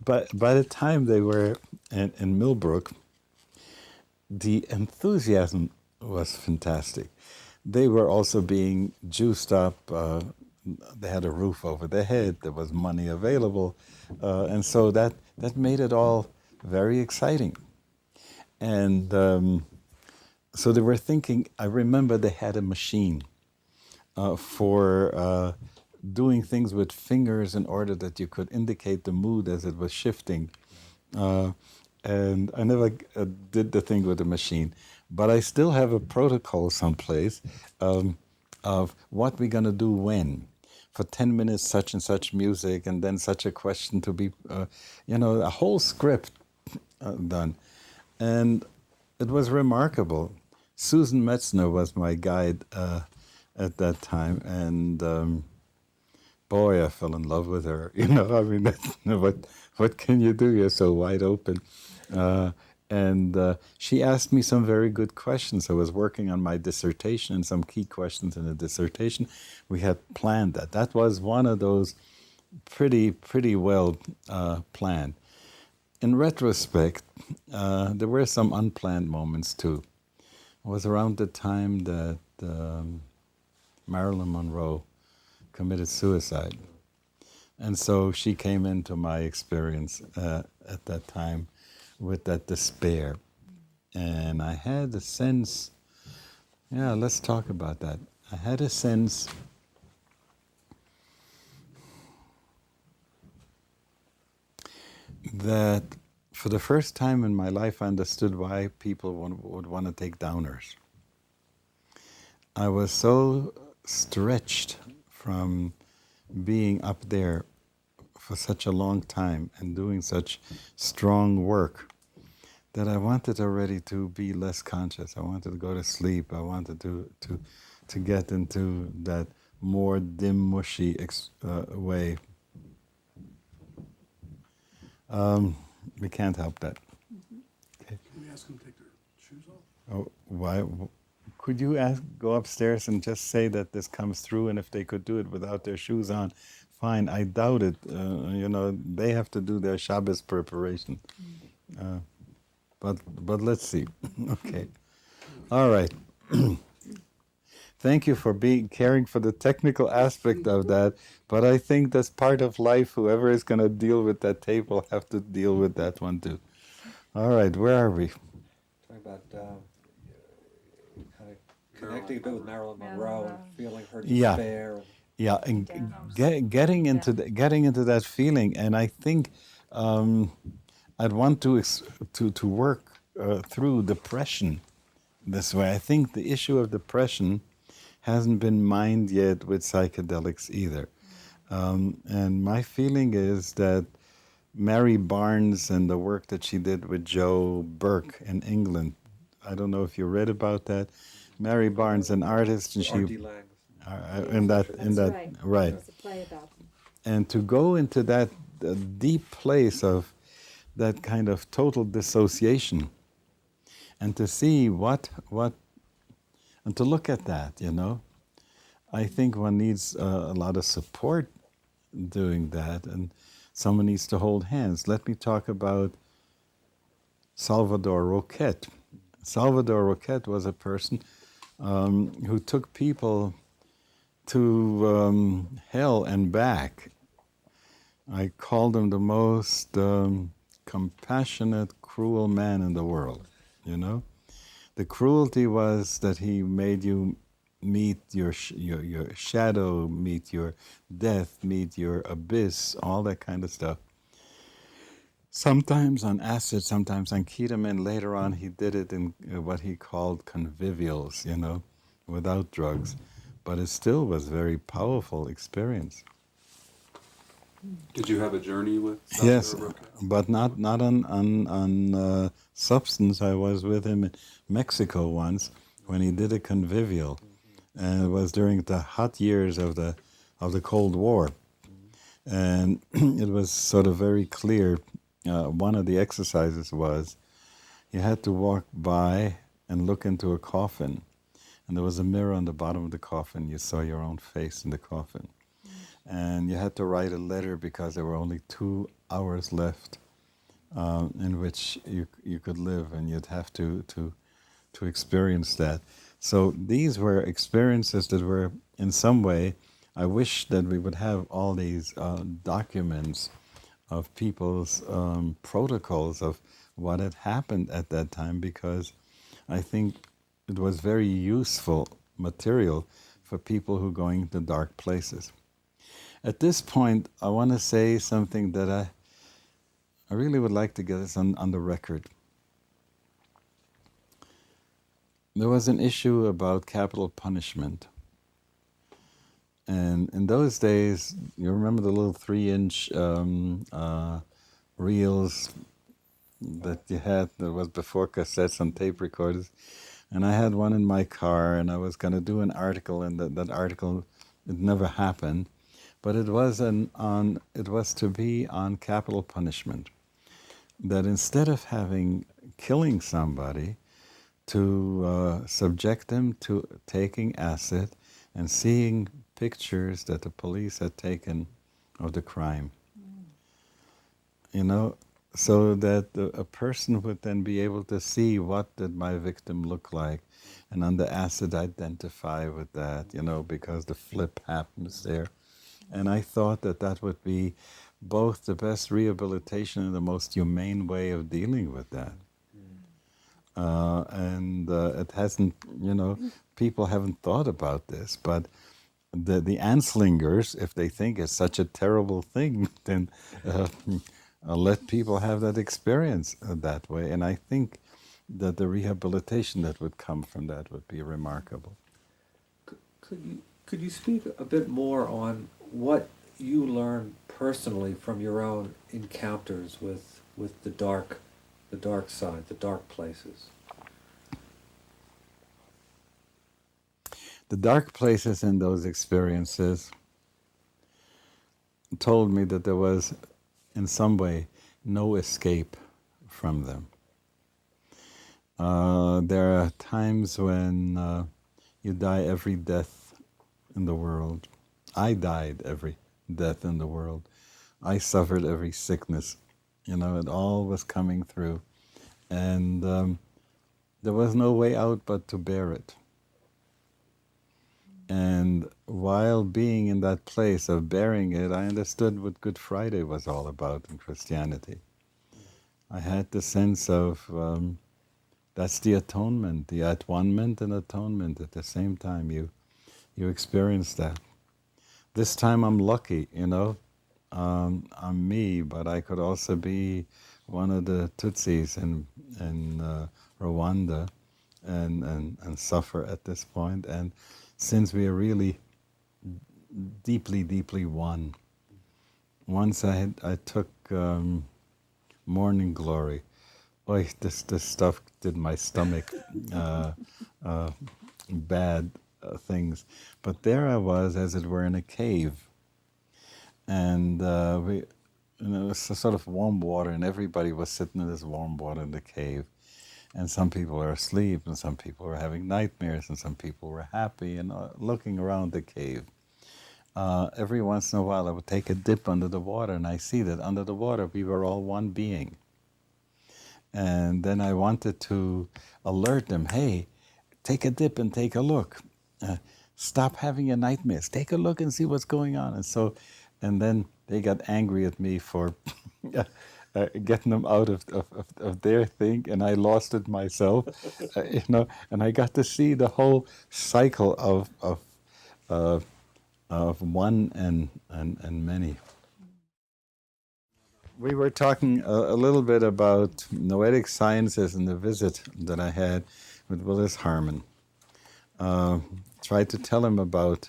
But by the time they were in Millbrook, the enthusiasm was fantastic. They were also being juiced up. They had a roof over their head. There was money available. And so that made it all very exciting. And so they were thinking, I remember they had a machine for doing things with fingers in order that you could indicate the mood as it was shifting. And I never did the thing with the machine. But I still have a protocol someplace of what we're going to do when. For 10 minutes, such and such music, and then such a question to be, a whole script done. And it was remarkable. Susan Metzner was my guide at that time, and boy, I fell in love with her. What can you do? You're so wide open. And she asked me some very good questions. I was working on my dissertation and some key questions in the dissertation. We had planned that. That was one of those pretty well planned. In retrospect, there were some unplanned moments too. It was around the time that Marilyn Monroe committed suicide. And so she came into my experience at that time with that despair. And I had a sense, let's talk about that. I had a sense that for the first time in my life I understood why people would want to take downers. I was so stretched from being up there for such a long time and doing such strong work that I wanted already to be less conscious. I wanted to go to sleep. I wanted to get into that more dim, mushy way. We can't help that. Okay. Can we ask them to take their shoes off? Oh, why? Could you go upstairs and just say that this comes through, and if they could do it without their shoes on, fine. I doubt it. They have to do their Shabbos preparation. But let's see. Okay. All right. Thank you for caring for the technical aspect of that. But I think that's part of life. Whoever is going to deal with that tape will have to deal with that one too. All right. Where are we? Talking about kind of connecting a bit with Marilyn Monroe and feeling her Yeah. despair. Yeah, and getting into that feeling, and I think I'd want to work through depression this way. I think the issue of depression hasn't been mined yet with psychedelics either, and my feeling is that Mary Barnes and the work that she did with Joe Burke in England. I don't know if you read about that. Mary Barnes, an artist, and R.D. she Lang. Right. There's a play about them. And to go into that deep place of that kind of total dissociation, and to see what, and to look at that, I think one needs a lot of support doing that, and someone needs to hold hands. Let me talk about Salvador Roquette. Salvador Roquette was a person who took people to hell and back. I called him the most compassionate, cruel man in the world, The cruelty was that he made you meet your shadow, meet your death, meet your abyss, all that kind of stuff. Sometimes on acid, sometimes on ketamine. Later on, he did it in what he called convivials, without drugs. But it still was a very powerful experience. Did you have a journey with Yes, Salvador Roquette? but not on substance. I was with him in Mexico once when he did a convivial, and it was during the hot years of the Cold War, and it was sort of very clear. One of the exercises was you had to walk by and look into a coffin, and there was a mirror on the bottom of the coffin. You saw your own face in the coffin. And you had to write a letter because there were only 2 hours left in which you could live, and you'd have to experience that. So these were experiences that were, in some way, I wish that we would have all these documents of people's protocols of what had happened at that time, because I think it was very useful material for people who are going to dark places. At this point, I want to say something that I really would like to get us on the record. There was an issue about capital punishment. And in those days, you remember the little 3-inch reels that you had, that was before cassettes and tape recorders. And I had one in my car, and I was going to do an article, and that article, it never happened. But it was to be on capital punishment. That instead of killing somebody, to subject them to taking acid and seeing pictures that the police had taken of the crime. So that a person would then be able to see what did my victim look like, and on the acid identify with that, because the flip happens there. And I thought that would be both the best rehabilitation and the most humane way of dealing with that. And it hasn't, people haven't thought about this, but the Anslingers, if they think it's such a terrible thing, then let people have that experience that way. And I think that the rehabilitation that would come from that would be remarkable. Could you speak a bit more on what you learned personally from your own encounters with the dark side, the dark places? The dark places in those experiences told me that there was, in some way, no escape from them. There are times when you die every death in the world. I died every death in the world. I suffered every sickness. It all was coming through. And there was no way out but to bear it. And while being in that place of bearing it, I understood what Good Friday was all about in Christianity. I had the sense of that's the atonement, the at-one-ment and atonement at the same time. You experience that. This time I'm lucky, I'm me, but I could also be one of the Tutsis in Rwanda and suffer at this point. And since we are really deeply, deeply one, once I took morning glory. Boy, this stuff did my stomach bad things. But there I was, as it were, in a cave. And it was a sort of warm water, and everybody was sitting in this warm water in the cave. And some people were asleep, and some people were having nightmares, and some people were happy and looking around the cave. Every once in a while, I would take a dip under the water, and I see that under the water, we were all one being. And then I wanted to alert them, hey, take a dip and take a look. Stop having your nightmares. Take a look and see what's going on. And then they got angry at me for getting them out of their thing, and I lost it myself, and I got to see the whole cycle of one and many. We were talking a little bit about Noetic Sciences and the visit that I had with Willis Harmon. Tried to tell him about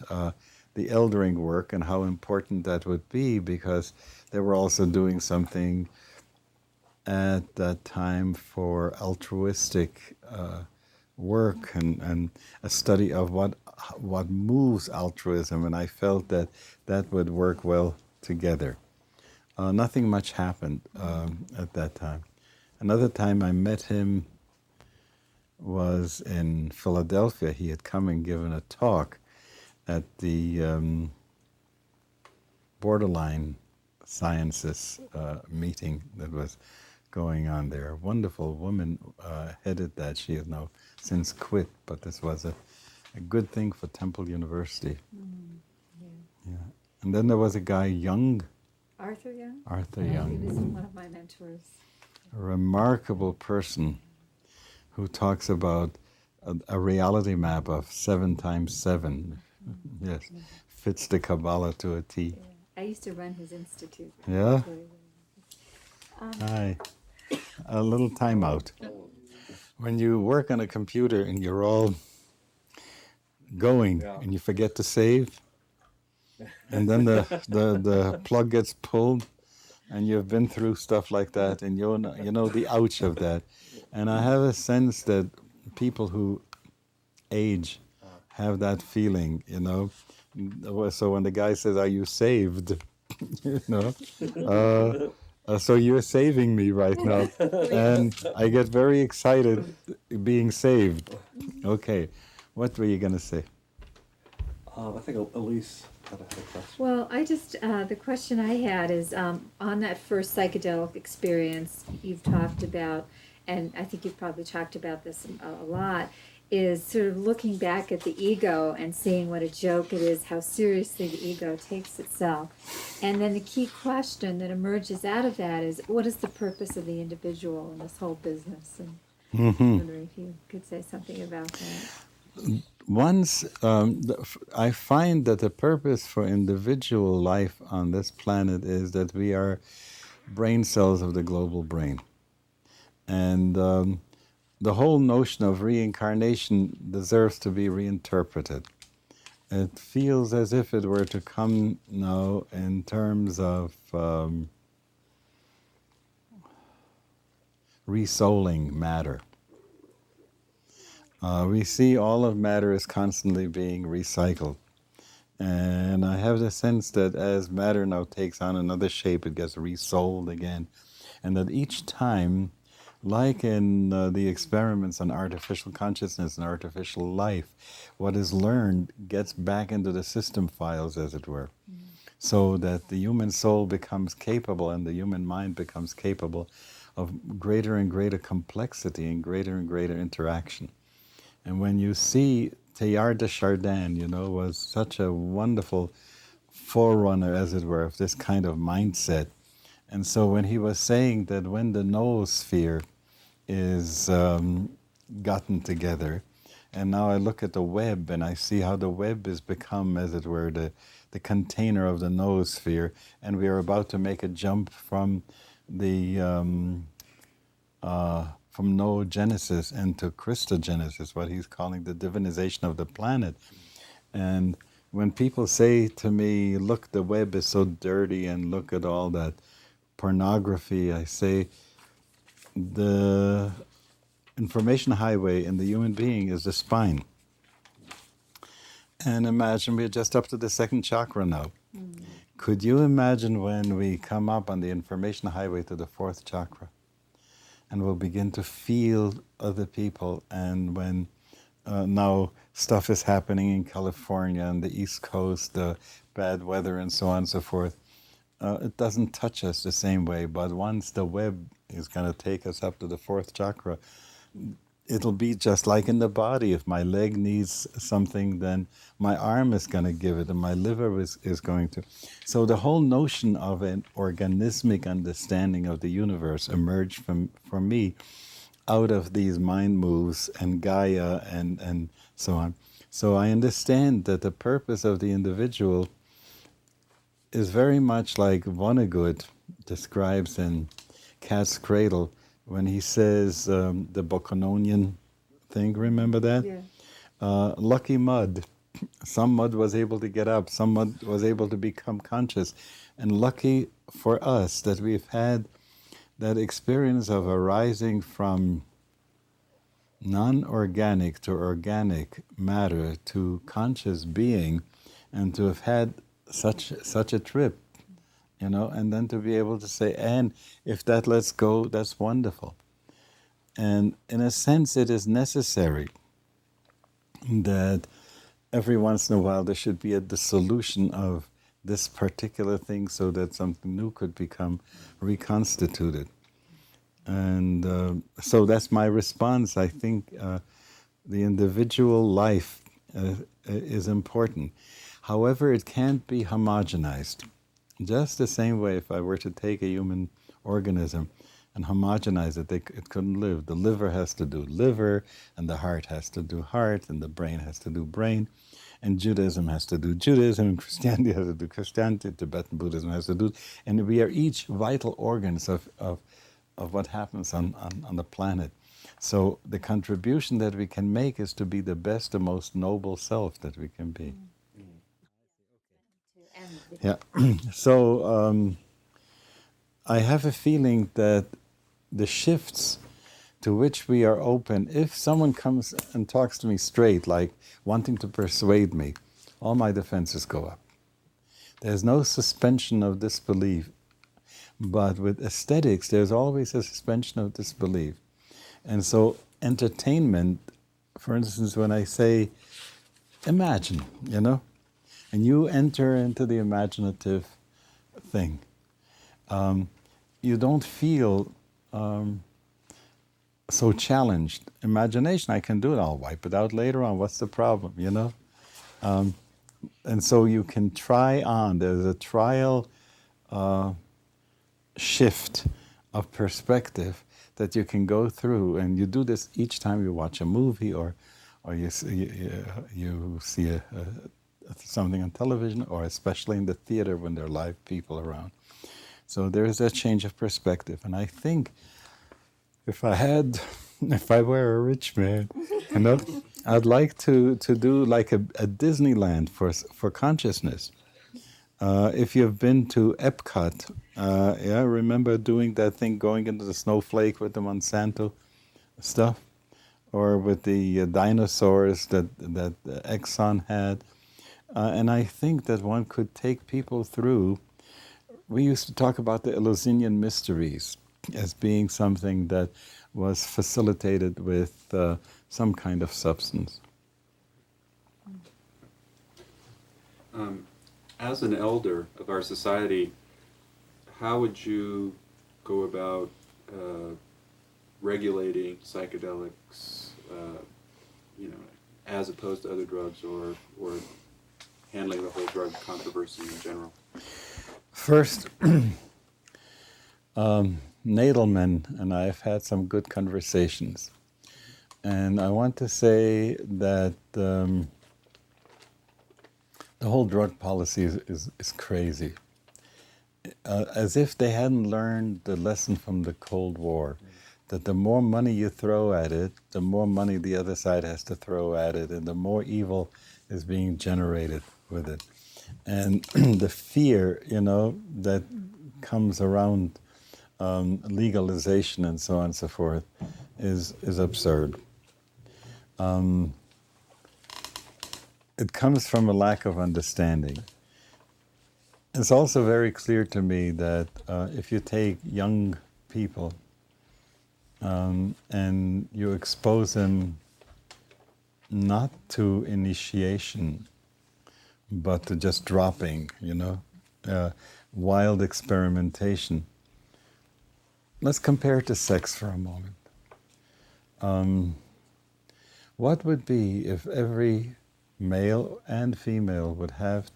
the eldering work and how important that would be, because they were also doing something at that time for altruistic work and a study of what moves altruism, and I felt that would work well together. Nothing much happened at that time. Another time I met him was in Philadelphia. He had come and given a talk at the Borderline Sciences meeting that was going on there. A wonderful woman headed that. She has now since quit, but this was a good thing for Temple University. Yeah. And then there was a guy, Young. Arthur Young? Arthur Yeah, Young. he was one of my mentors. A remarkable person who talks about a reality map of 7 times 7. Yes, fits the Kabbalah to a T. Yeah. I used to run his institute. Yeah? Um, Hi. A little timeout. When you work on a computer and you're all going and you forget to save, and then the plug gets pulled, and you've been through stuff like that, and you know the ouch of that. And I have a sense that people who age have that feeling, So when the guy says, "Are you saved?" So you're saving me right now, and I get very excited being saved. Okay, what were you gonna say? I think Elise had a question. Well, the question I had is, on that first psychedelic experience you've talked about, and I think you've probably talked about this a lot, is sort of looking back at the ego and seeing what a joke it is, how seriously the ego takes itself. And then the key question that emerges out of that is, what is the purpose of the individual in this whole business? And I'm wondering if you could say something about that. Once I find that the purpose for individual life on this planet is that we are brain cells of the global brain. And the whole notion of reincarnation deserves to be reinterpreted. It feels as if it were to come now in terms of resouling matter. We see all of matter is constantly being recycled. And I have the sense that as matter now takes on another shape, it gets resouled again. And that each time, like in the experiments on artificial consciousness and artificial life, what is learned gets back into the system files, as it were. So that the human soul becomes capable and the human mind becomes capable of greater and greater complexity and greater interaction. And when you see Teilhard de Chardin, was such a wonderful forerunner, as it were, of this kind of mindset. And so when he was saying that when the noosphere is gotten together, and now I look at the web and I see how the web has become, as it were, the container of the noosphere, and we are about to make a jump from the from noogenesis into Christogenesis, what he's calling the divinization of the planet. And when people say to me, look, the web is so dirty and look at all that pornography, I say the information highway in the human being is the spine. And imagine we're just up to the second chakra now. Could you imagine when we come up on the information highway to the fourth chakra? And we'll begin to feel other people, and when now stuff is happening in California and the East Coast, bad weather and so on and so forth, it doesn't touch us the same way, but once the web is going to take us up to the fourth chakra, it'll be just like in the body. If my leg needs something, then my arm is going to give it, and my liver is going to. So the whole notion of an organismic understanding of the universe emerged for me out of these mind moves and Gaia and so on. So I understand that the purpose of the individual is very much like Vonnegut describes in Cat's Cradle, when he says the Bokononian thing, remember that? Yeah. Lucky mud. Some mud was able to get up, some mud was able to become conscious. And lucky for us that we've had that experience of arising from non-organic to organic matter to conscious being, and to have had such a trip. And then to be able to say, and if that lets go, that's wonderful. And in a sense, it is necessary that every once in a while there should be a dissolution of this particular thing so that something new could become reconstituted. And so that's my response. I think the individual life is important. However, it can't be homogenized. Just the same way, if I were to take a human organism and homogenize it, it couldn't live. The liver has to do liver, and the heart has to do heart, and the brain has to do brain, and Judaism has to do Judaism, and Christianity has to do Christianity, Tibetan Buddhism has to do, and we are each vital organs of what happens on the planet. So the contribution that we can make is to be the best and most noble self that we can be. Yeah. So I have a feeling that the shifts to which we are open, if someone comes and talks to me straight, like wanting to persuade me, all my defenses go up. There's no suspension of disbelief. But with aesthetics, there's always a suspension of disbelief. And so entertainment, for instance, when I say, imagine, and you enter into the imaginative thing, you don't feel so challenged. Imagination, I can do it, I'll wipe it out later on, what's the problem, And so you can try on, there's a trial shift of perspective that you can go through, and you do this each time you watch a movie or you see something on television, or especially in the theater when there are live people around. So there is that change of perspective. And I think if I were a rich man, you know, I'd like to do like a Disneyland for consciousness. If you've been to Epcot, yeah, remember doing that thing, going into the snowflake with the Monsanto stuff, or with the dinosaurs that Exxon had. And I think that one could take people through. We used to talk about the Eleusinian mysteries as being something that was facilitated with some kind of substance. As an elder of our society, how would you go about regulating psychedelics, as opposed to other drugs, or handling the whole drug controversy in general? First, Nadelman and I have had some good conversations. And I want to say that the whole drug policy is crazy. As if they hadn't learned the lesson from the Cold War, that the more money you throw at it, the more money the other side has to throw at it, and the more evil is being generated with it. And the fear, that comes around legalization and so on and so forth is absurd. It comes from a lack of understanding. It's also very clear to me that if you take young people and you expose them not to initiation, but to just dropping, wild experimentation. Let's compare it to sex for a moment. What would be if every male and female would have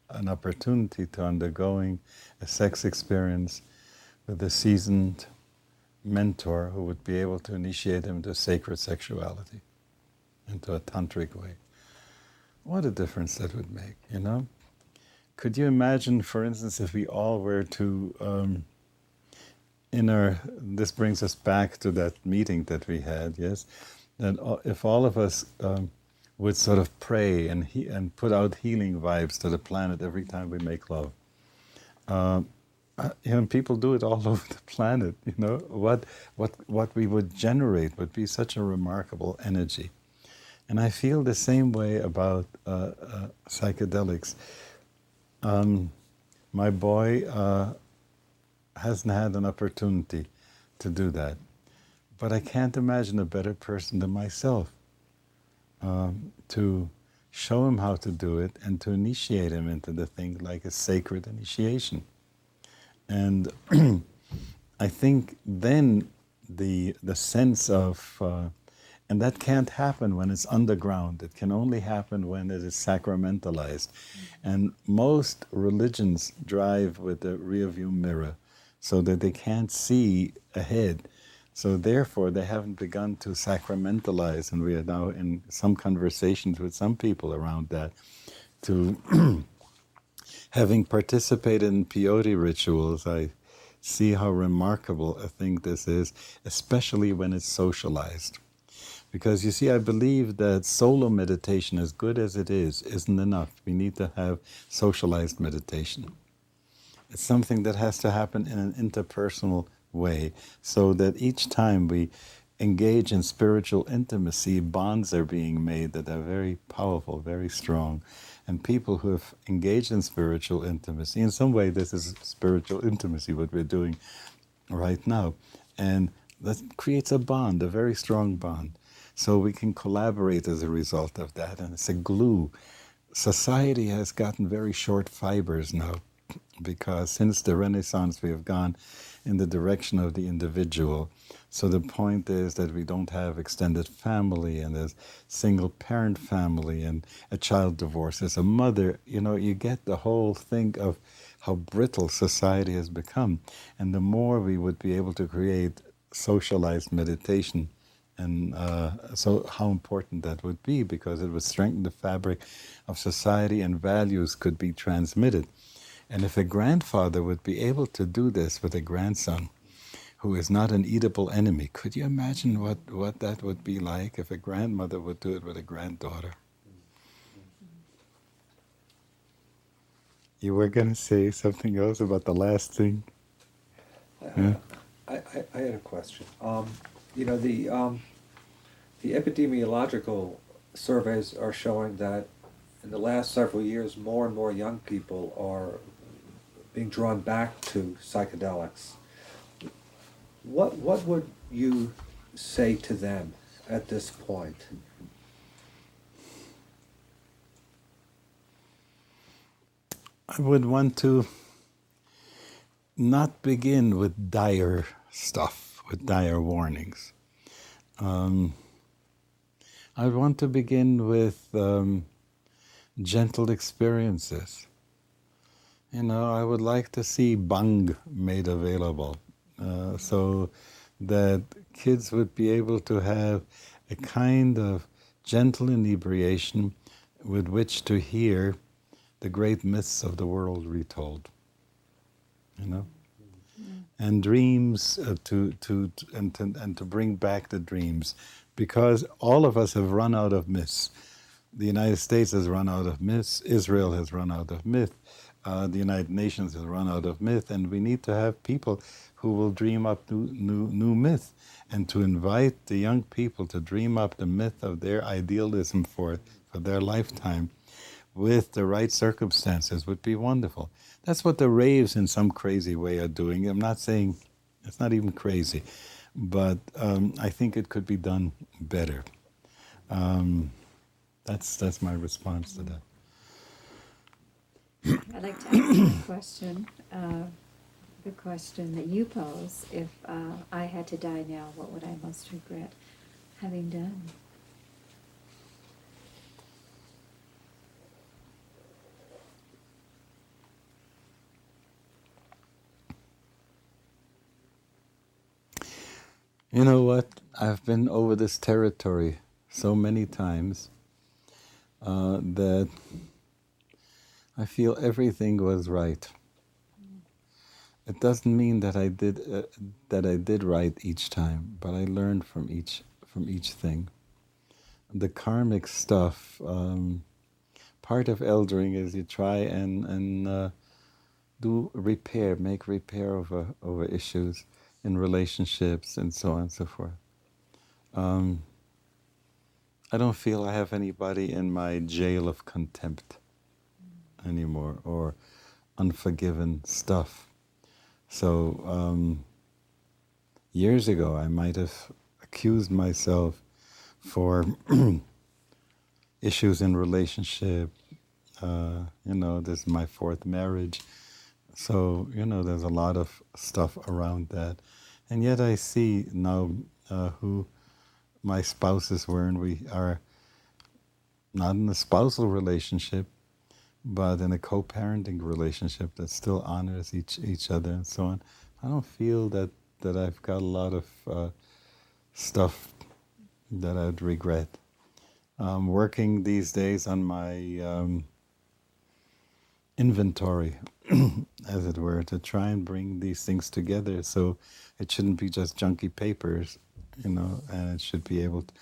an opportunity to undergoing a sex experience with a seasoned mentor who would be able to initiate them into sacred sexuality, into a tantric way? What a difference that would make, Could you imagine, for instance, if we all were to, this brings us back to that meeting that we had, yes? That if all of us would sort of pray and put out healing vibes to the planet every time we make love. People do it all over the planet, what we would generate would be such a remarkable energy. And I feel the same way about psychedelics. My boy hasn't had an opportunity to do that. But I can't imagine a better person than myself to show him how to do it and to initiate him into the thing like a sacred initiation. And I think then the sense of and that can't happen when it's underground. It can only happen when it is sacramentalized. And most religions drive with a rearview mirror so that they can't see ahead. So therefore, they haven't begun to sacramentalize. And we are now in some conversations with some people around that, to having participated in peyote rituals, I see how remarkable a thing this is, especially when it's socialized. Because you see, I believe that solo meditation, as good as it is, isn't enough. We need to have socialized meditation. It's something that has to happen in an interpersonal way, so that each time we engage in spiritual intimacy, bonds are being made that are very powerful, very strong. And people who have engaged in spiritual intimacy, in some way this is spiritual intimacy, what we're doing right now. And that creates a bond, a very strong bond. So we can collaborate as a result of that, and it's a glue. Society has gotten very short fibers now, because since the Renaissance we have gone in the direction of the individual. So the point is that we don't have extended family, and there's single parent family, and a child divorces a mother. You get the whole thing of how brittle society has become. And the more we would be able to create socialized meditation, and so how important that would be, because it would strengthen the fabric of society and values could be transmitted. And if a grandfather would be able to do this with a grandson who is not an eatable enemy, could you imagine what that would be like if a grandmother would do it with a granddaughter? You were going to say something else about the last thing? Yeah. I had a question. You know, the epidemiological surveys are showing that in the last several years, more and more young people are being drawn back to psychedelics. What would you say to them at this point? I would want to not begin with dire stuff, with dire warnings. I want to begin with gentle experiences. You know, I would like to see bhang made available so that kids would be able to have a kind of gentle inebriation with which to hear the great myths of the world retold. You know? And dreams to bring back the dreams, because all of us have run out of myths. The United States has run out of myths. Israel has run out of myth. The United Nations has run out of myth, and we need to have people who will dream up new myth, and to invite the young people to dream up the myth of their idealism for their lifetime with the right circumstances would be wonderful. That's what the raves in some crazy way are doing. I'm not saying it's not even crazy, but I think it could be done better. That's my response to that. I'd like to ask a question, the question that you pose: if I had to die now, what would I most regret having done? You know what? I've been over this territory so many times that I feel everything was right. It doesn't mean that I did right each time, but I learned from each thing. The karmic stuff. Part of eldering is you try and do repair, make repair over issues in relationships and so on and so forth. I don't feel I have anybody in my jail of contempt anymore, or unforgiven stuff. So years ago I might have accused myself for issues in relationship. You know, this is my fourth marriage. So, you know, there's a lot of stuff around that. And yet I see now who my spouses were, and we are not in a spousal relationship, but in a co-parenting relationship that still honors each other and so on. I don't feel that I've got a lot of stuff that I'd regret. I'm working these days on my inventory, as it were, to try and bring these things together so it shouldn't be just junky papers, you know, and it should be able to,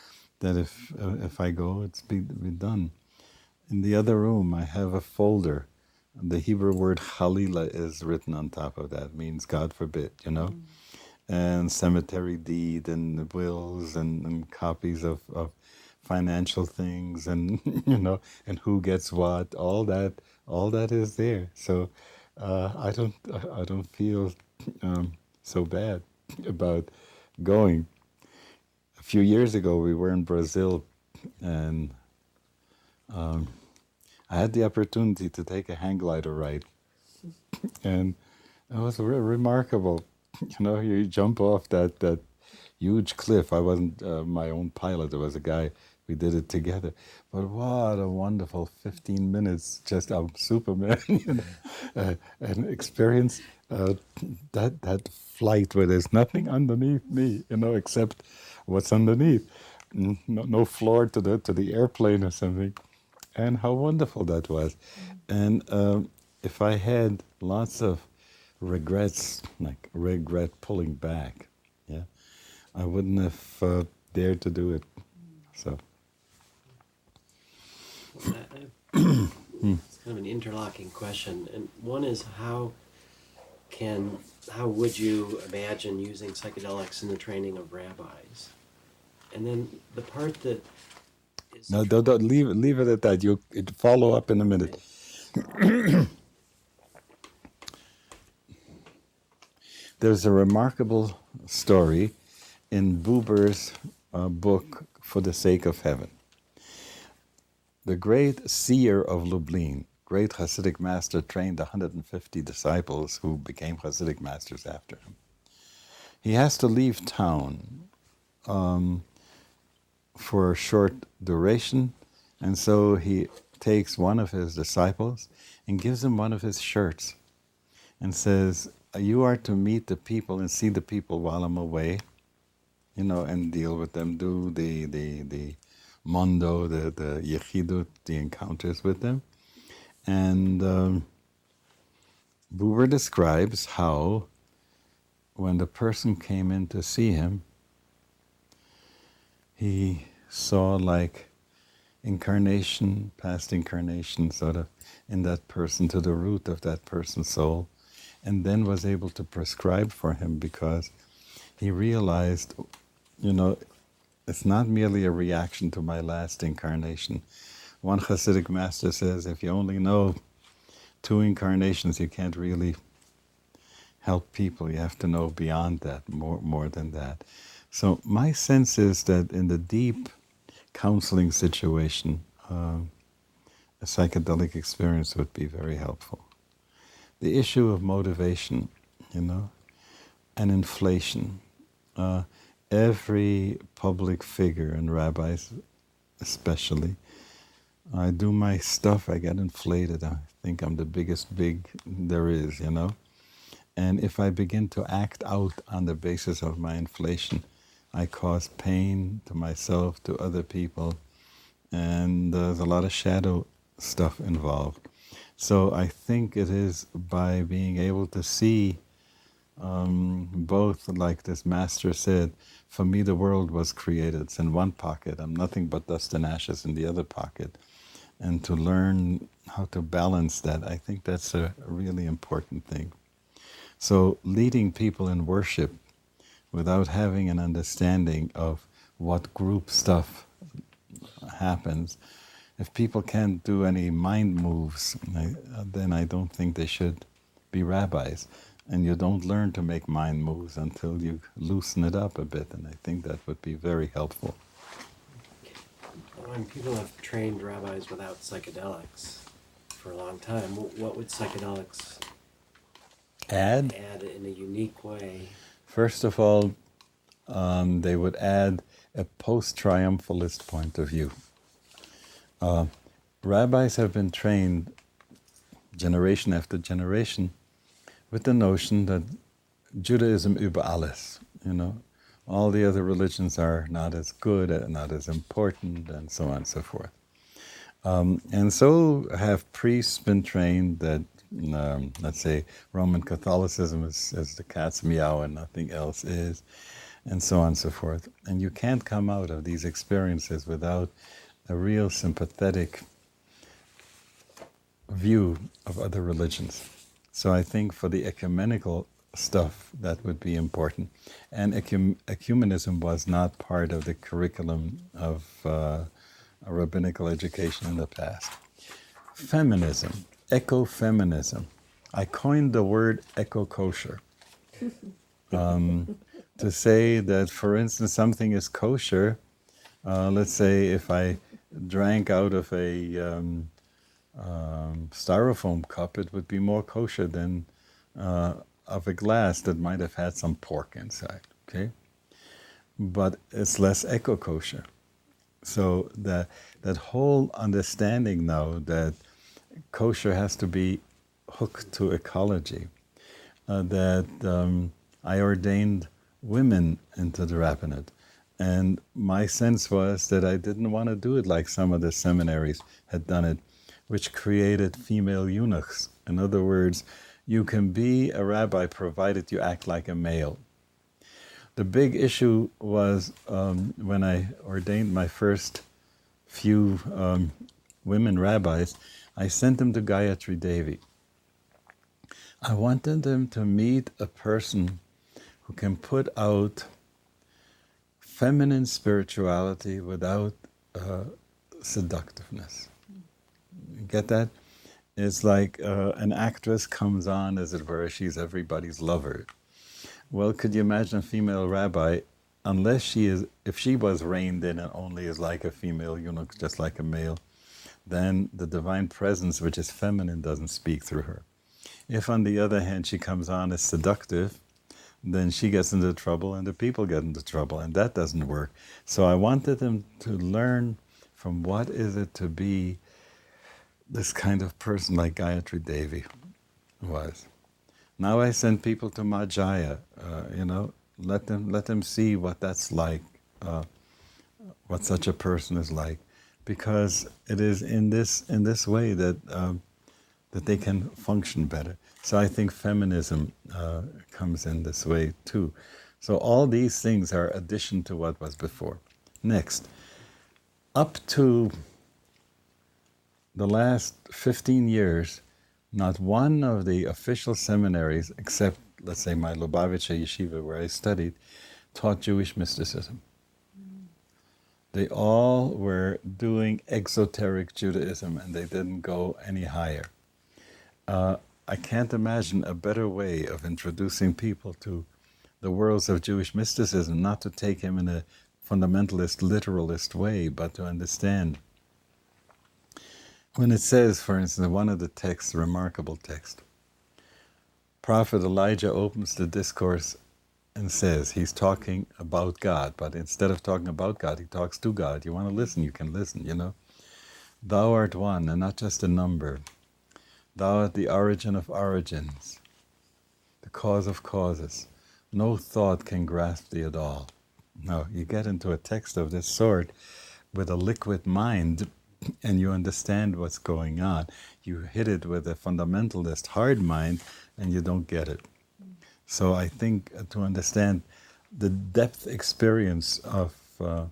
that if I go, it's be done. In the other room, I have a folder. The Hebrew word Halila is written on top of that. It means God forbid, you know? And cemetery deed and wills and copies of financial things and, you know, and who gets what, all that is there. So I don't feel so bad about going. A few years ago, we were in Brazil, and I had the opportunity to take a hang glider ride, and it was remarkable. You know, you jump off that huge cliff. I wasn't my own pilot. There was a guy. We did it together. But what a wonderful 15 minutes, just I'm Superman, you know, and experience that flight where there's nothing underneath me, you know, except what's underneath. No floor to the airplane or something. And how wonderful that was. And if I had lots of regrets, like regret pulling back, yeah, I wouldn't have dared to do it. So, It's kind of an interlocking question, and one is how would you imagine using psychedelics in the training of rabbis? And then the part that is no, don't leave it at that. You'll follow up in a minute. There's a remarkable story in Buber's book, For the Sake of Heaven. The great seer of Lublin, great Hasidic master, trained 150 disciples who became Hasidic masters after him. He has to leave town for a short duration, and so he takes one of his disciples and gives him one of his shirts and says, you are to meet the people and see the people while I'm away, you know, and deal with them, do the mondo, the yechidut, the encounters with them. And Buber describes how when the person came in to see him, he saw like incarnation, past incarnation, sort of in that person, to the root of that person's soul, and then was able to prescribe for him because he realized, you know, it's not merely a reaction to my last incarnation. One Hasidic master says, if you only know 2 incarnations, you can't really help people. You have to know beyond that, more than that. So my sense is that in the deep counseling situation, a psychedelic experience would be very helpful. The issue of motivation, you know, and inflation. Every public figure, and rabbis especially, I do my stuff, I get inflated. I think I'm the biggest big there is, you know. And if I begin to act out on the basis of my inflation, I cause pain to myself, to other people, and there's a lot of shadow stuff involved. So I think it is by being able to see both, like this master said, for me the world was created. It's in one pocket. I'm nothing but dust and ashes in the other pocket. And to learn how to balance that, I think that's a really important thing. So leading people in worship without having an understanding of what group stuff happens, if people can't do any mind moves, then I don't think they should be rabbis. And you don't learn to make mind moves until you loosen it up a bit, and I think that would be very helpful. When people have trained rabbis without psychedelics for a long time, what would psychedelics Add in a unique way? First of all, they would add a post-triumphalist point of view. Rabbis have been trained generation after generation with the notion that Judaism über alles, you know, all the other religions are not as good, not as important, and so on and so forth. And so have priests been trained that, let's say, Roman Catholicism is the cat's meow and nothing else is, and so on and so forth. And you can't come out of these experiences without a real sympathetic view of other religions. So I think for the ecumenical stuff, that would be important. And ecumenism was not part of the curriculum of rabbinical education in the past. Feminism, ecofeminism. I coined the word eco-kosher. To say that, for instance, something is kosher, let's say if I drank out of a styrofoam cup, it would be more kosher than of a glass that might have had some pork inside, okay? But it's less eco-kosher. So that whole understanding now that kosher has to be hooked to ecology, that I ordained women into the rabbinate. And my sense was that I didn't want to do it like some of the seminaries had done it, which created female eunuchs. In other words, you can be a rabbi provided you act like a male. The big issue was when I ordained my first few women rabbis, I sent them to Gayatri Devi. I wanted them to meet a person who can put out feminine spirituality without seductiveness. You get that? It's like an actress comes on, as it were, she's everybody's lover. Well, could you imagine a female rabbi, if she was reined in and only is like a female eunuch, just like a male, then the divine presence, which is feminine, doesn't speak through her. If, on the other hand, she comes on as seductive, then she gets into trouble and the people get into trouble, and that doesn't work. So I wanted them to learn from what is it to be this kind of person like Gayatri Devi was. Now I send people to Madhya, let them see what that's like, what such a person is like, because it is in this way that they can function better. So I think feminism comes in this way too. So all these things are addition to what was before. Next, up to the last 15 years, not one of the official seminaries, except, let's say, my Lubavitcher yeshiva where I studied, taught Jewish mysticism. They all were doing exoteric Judaism, and they didn't go any higher. I can't imagine a better way of introducing people to the worlds of Jewish mysticism, not to take him in a fundamentalist, literalist way, but to understand. When it says, for instance, one of the texts, remarkable text, Prophet Elijah opens the discourse and says, he's talking about God, but instead of talking about God, he talks to God. You want to listen, you can listen, Thou art one, and not just a number. Thou art the origin of origins, the cause of causes. No thought can grasp thee at all. Now, you get into a text of this sort with a liquid mind, and you understand what's going on. You hit it with a fundamentalist hard mind, and you don't get it. So I think to understand the depth experience of a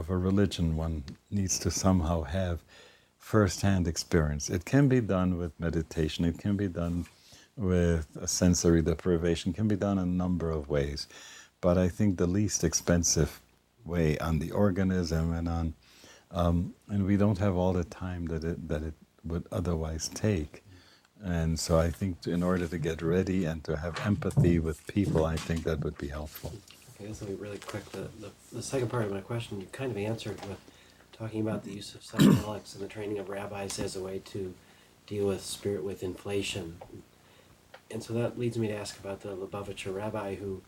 religion, one needs to somehow have first-hand experience. It can be done with meditation. It can be done with a sensory deprivation. It can be done in a number of ways. But I think the least expensive way on the organism and on and we don't have all the time that it would otherwise take. And so I think in order to get ready and to have empathy with people, I think that would be helpful. Okay, this will be really quick. The second part of my question you kind of answered with talking about the use of psychedelics and the training of rabbis as a way to deal with spirit with inflation. And so that leads me to ask about the Lubavitcher rabbi who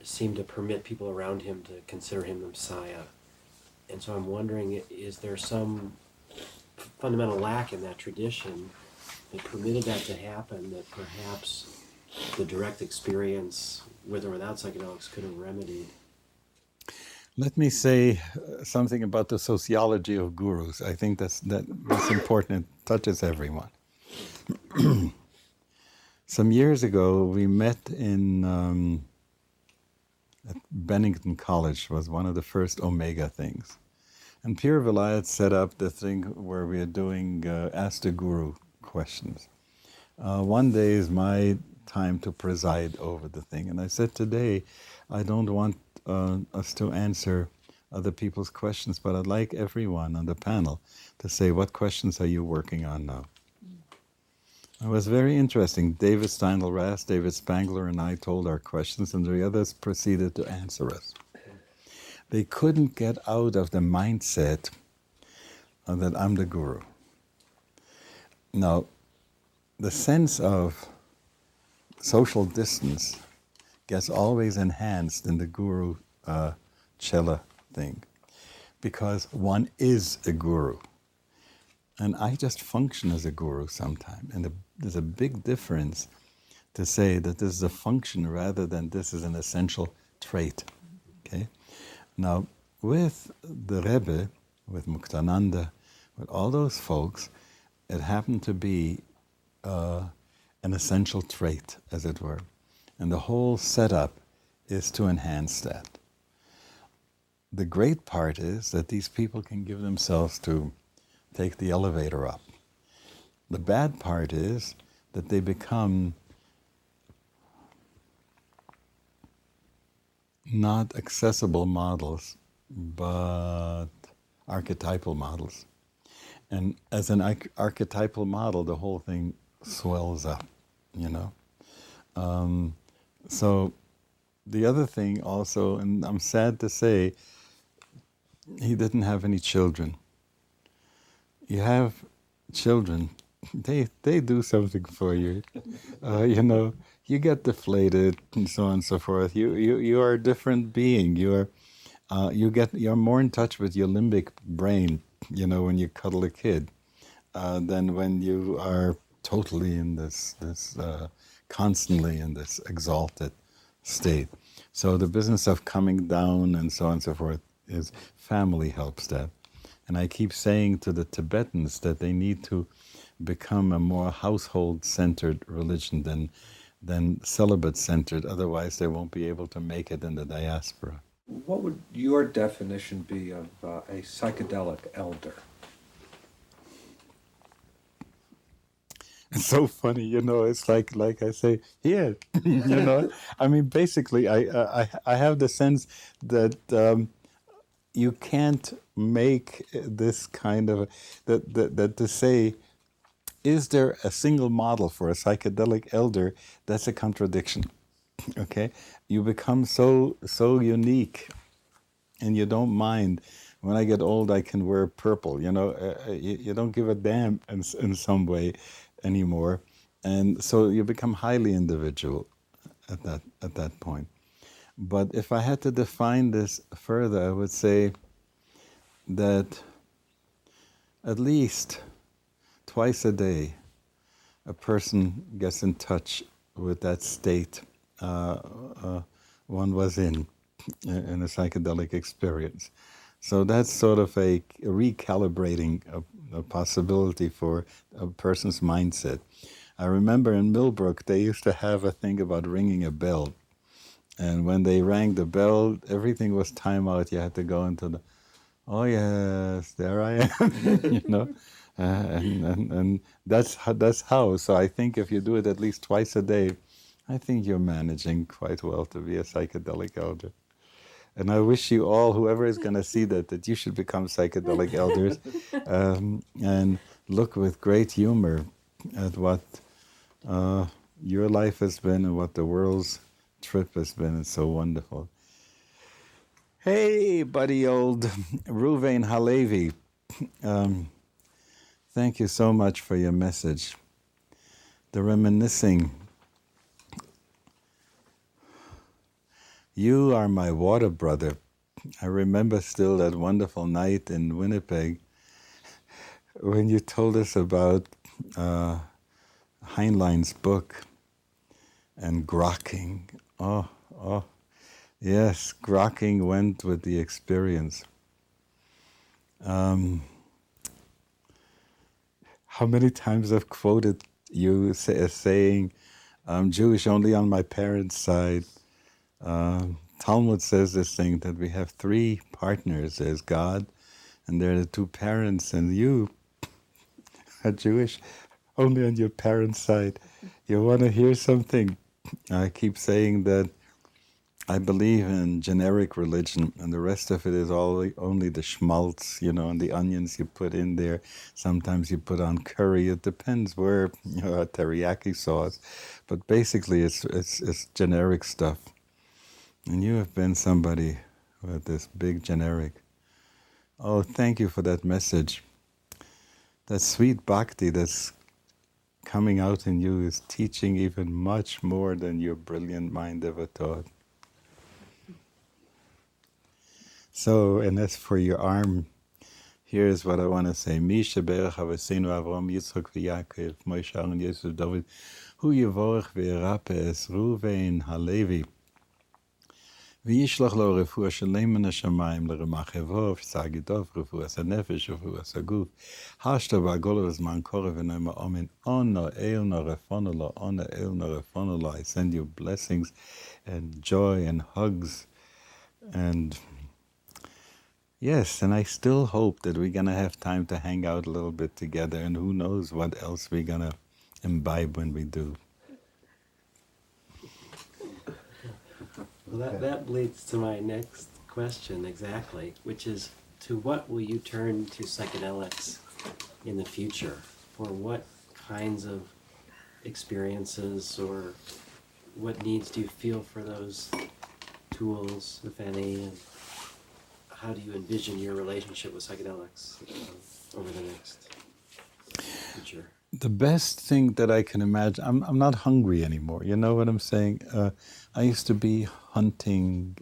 seem to permit people around him to consider him the Messiah. And so I'm wondering, is there some fundamental lack in that tradition that permitted that to happen, that perhaps the direct experience, with or without psychedelics, could have remedied? Let me say something about the sociology of gurus. I think that's important. It touches everyone. Some years ago, we met at Bennington College, was one of the first Omega things. And Pierre Vilayat set up the thing where we are doing Ask the Guru questions. One day is my time to preside over the thing. And I said, today, I don't want us to answer other people's questions, but I'd like everyone on the panel to say, what questions are you working on now? It was very interesting. David Steindl-Rast, David Spangler, and I told our questions, and the others proceeded to answer us. They couldn't get out of the mindset that I'm the guru. Now, the sense of social distance gets always enhanced in the guru chela thing, because one is a guru. And I just function as a guru sometimes. And there's a big difference to say that this is a function rather than this is an essential trait. Okay? Now, with the Rebbe, with Muktananda, With all those folks, it happened to be an essential trait, as it were. And the whole setup is to enhance that. The great part is that these people can give themselves to take the elevator up. The bad part is that they become not accessible models, but archetypal models. And as an archetypal model, the whole thing swells up, you know. So the other thing also, and I'm sad to say, he didn't have any children. You have children, they do something for you. You know, you get deflated and so on and so forth. You are a different being. You're more in touch with your limbic brain, you know, when you cuddle a kid, than when you are totally in this constantly in this exalted state. So the business of coming down and so on and so forth is family helps that. And I keep saying to the Tibetans that they need to become a more household-centered religion than celibate-centered. Otherwise, they won't be able to make it in the diaspora. What would your definition be of a psychedelic elder? It's so funny, you know. It's like I say, here, you know. I mean, basically, I have the sense that you can't make this kind of that to say, is there a single model for a psychedelic elder? That's a contradiction. Okay, you become so unique, and you don't mind. When I get old, I can wear purple. You know, you don't give a damn in some way anymore, and so you become highly individual at that point. But if I had to define this further, I would say that at least twice a day, a person gets in touch with that state one was in a psychedelic experience. So that's sort of a recalibrating a possibility for a person's mindset. I remember in Millbrook, they used to have a thing about ringing a bell. And when they rang the bell, everything was time out. You had to go into the, oh yes, there I am, you know. And that's how. So I think if you do it at least twice a day, I think you're managing quite well to be a psychedelic elder. And I wish you all, whoever is going to see that you should become psychedelic elders and look with great humor at what your life has been and what the world's trip has been. It's so wonderful. Hey, buddy old Ruvain Halevi. Thank you so much for your message. The reminiscing. You are my water brother. I remember still that wonderful night in Winnipeg when you told us about Heinlein's book and grokking. Oh, yes, grokking went with the experience. How many times I've quoted you as saying, I'm Jewish only on my parents' side. Talmud says this thing that we have three partners. There's God, and there are the two parents, and you are Jewish only on your parents' side. You want to hear something? I keep saying that I believe in generic religion, and the rest of it is only the schmaltz, you know, and the onions you put in there. Sometimes you put on curry. It depends where, you know, teriyaki sauce. But basically, it's generic stuff. And you have been somebody with this big generic. Oh, thank you for that message. That sweet bhakti that's coming out in you is teaching even much more than your brilliant mind ever taught. So, and as for your arm, here's what I want to say. Misha berach avosenu Avram Yitzchak v'Yaakov, Moshe Aaron Yosef David, hu yevorach v'yerape es Ruvain Halevi. וישלח לו רפואה שלמה מן השמיים לרמ"ח איבו, שגיא טוב, רפואת הנפש ורפואת הגוף. השתא והגולה בזמן קורב ונאמר אמן. Ono Elno Refonolo, Ono Elno Refonolo. I send you blessings and joy and hugs. And yes, and I still hope that we're going to have time to hang out a little bit together, and who knows what else we're going to imbibe when we do. Well, that leads to my next question exactly, which is, to what will you turn to psychedelics in the future? For what kinds of experiences, or what needs do you feel for those tools, if any, and how do you envision your relationship with psychedelics over the next future? The best thing that I can imagine, I'm not hungry anymore. You know what I'm saying? I used to be hunting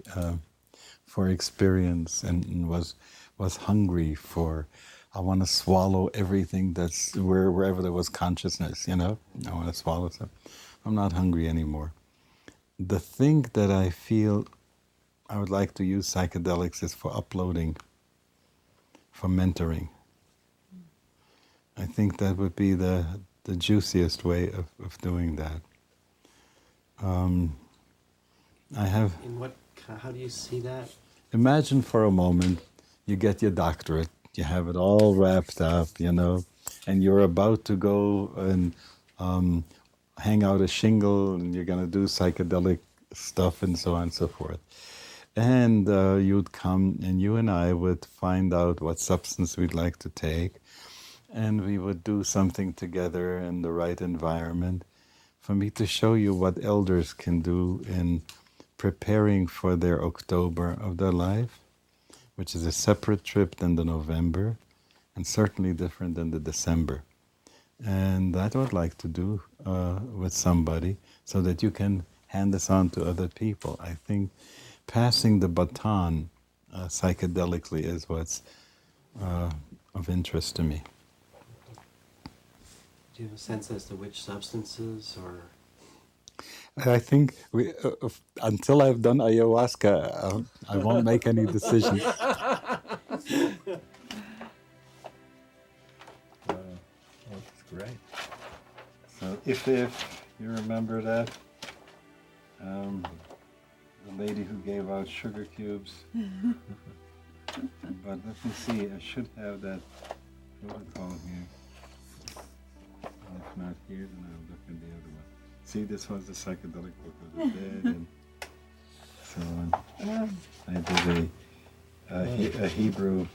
for experience and was hungry for, I want to swallow everything that's wherever there was consciousness, you know? I want to swallow stuff. I'm not hungry anymore. The thing that I feel I would like to use psychedelics is for uploading, for mentoring. I think that would be the juiciest way of doing that. I have... How do you see that? Imagine for a moment you get your doctorate, you have it all wrapped up, you know, and you're about to go and hang out a shingle, and you're going to do psychedelic stuff and so on and so forth. And you'd come, and you and I would find out what substance we'd like to take, and we would do something together in the right environment for me to show you what elders can do in preparing for their October of their life, which is a separate trip than the November, and certainly different than the December. And that I would like to do with somebody so that you can hand this on to other people. I think passing the baton psychedelically is what's of interest to me. Do you have a sense as to which substances, or? I think until I've done ayahuasca, I won't make any decisions. That's great. So if you remember that, the lady who gave out sugar cubes. But let me see, I should have that protocol here. And if not here, then I'll look in the other one. See, this was the psychedelic book of the dead, and so on. I did a Hebrew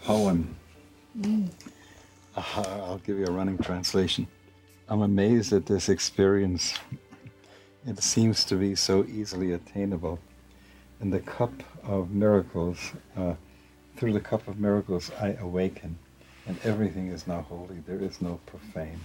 poem. I'll give you a running translation. I'm amazed at this experience. It seems to be so easily attainable. In the cup of miracles, through the cup of miracles, I awaken, and everything is now holy. There is no profane.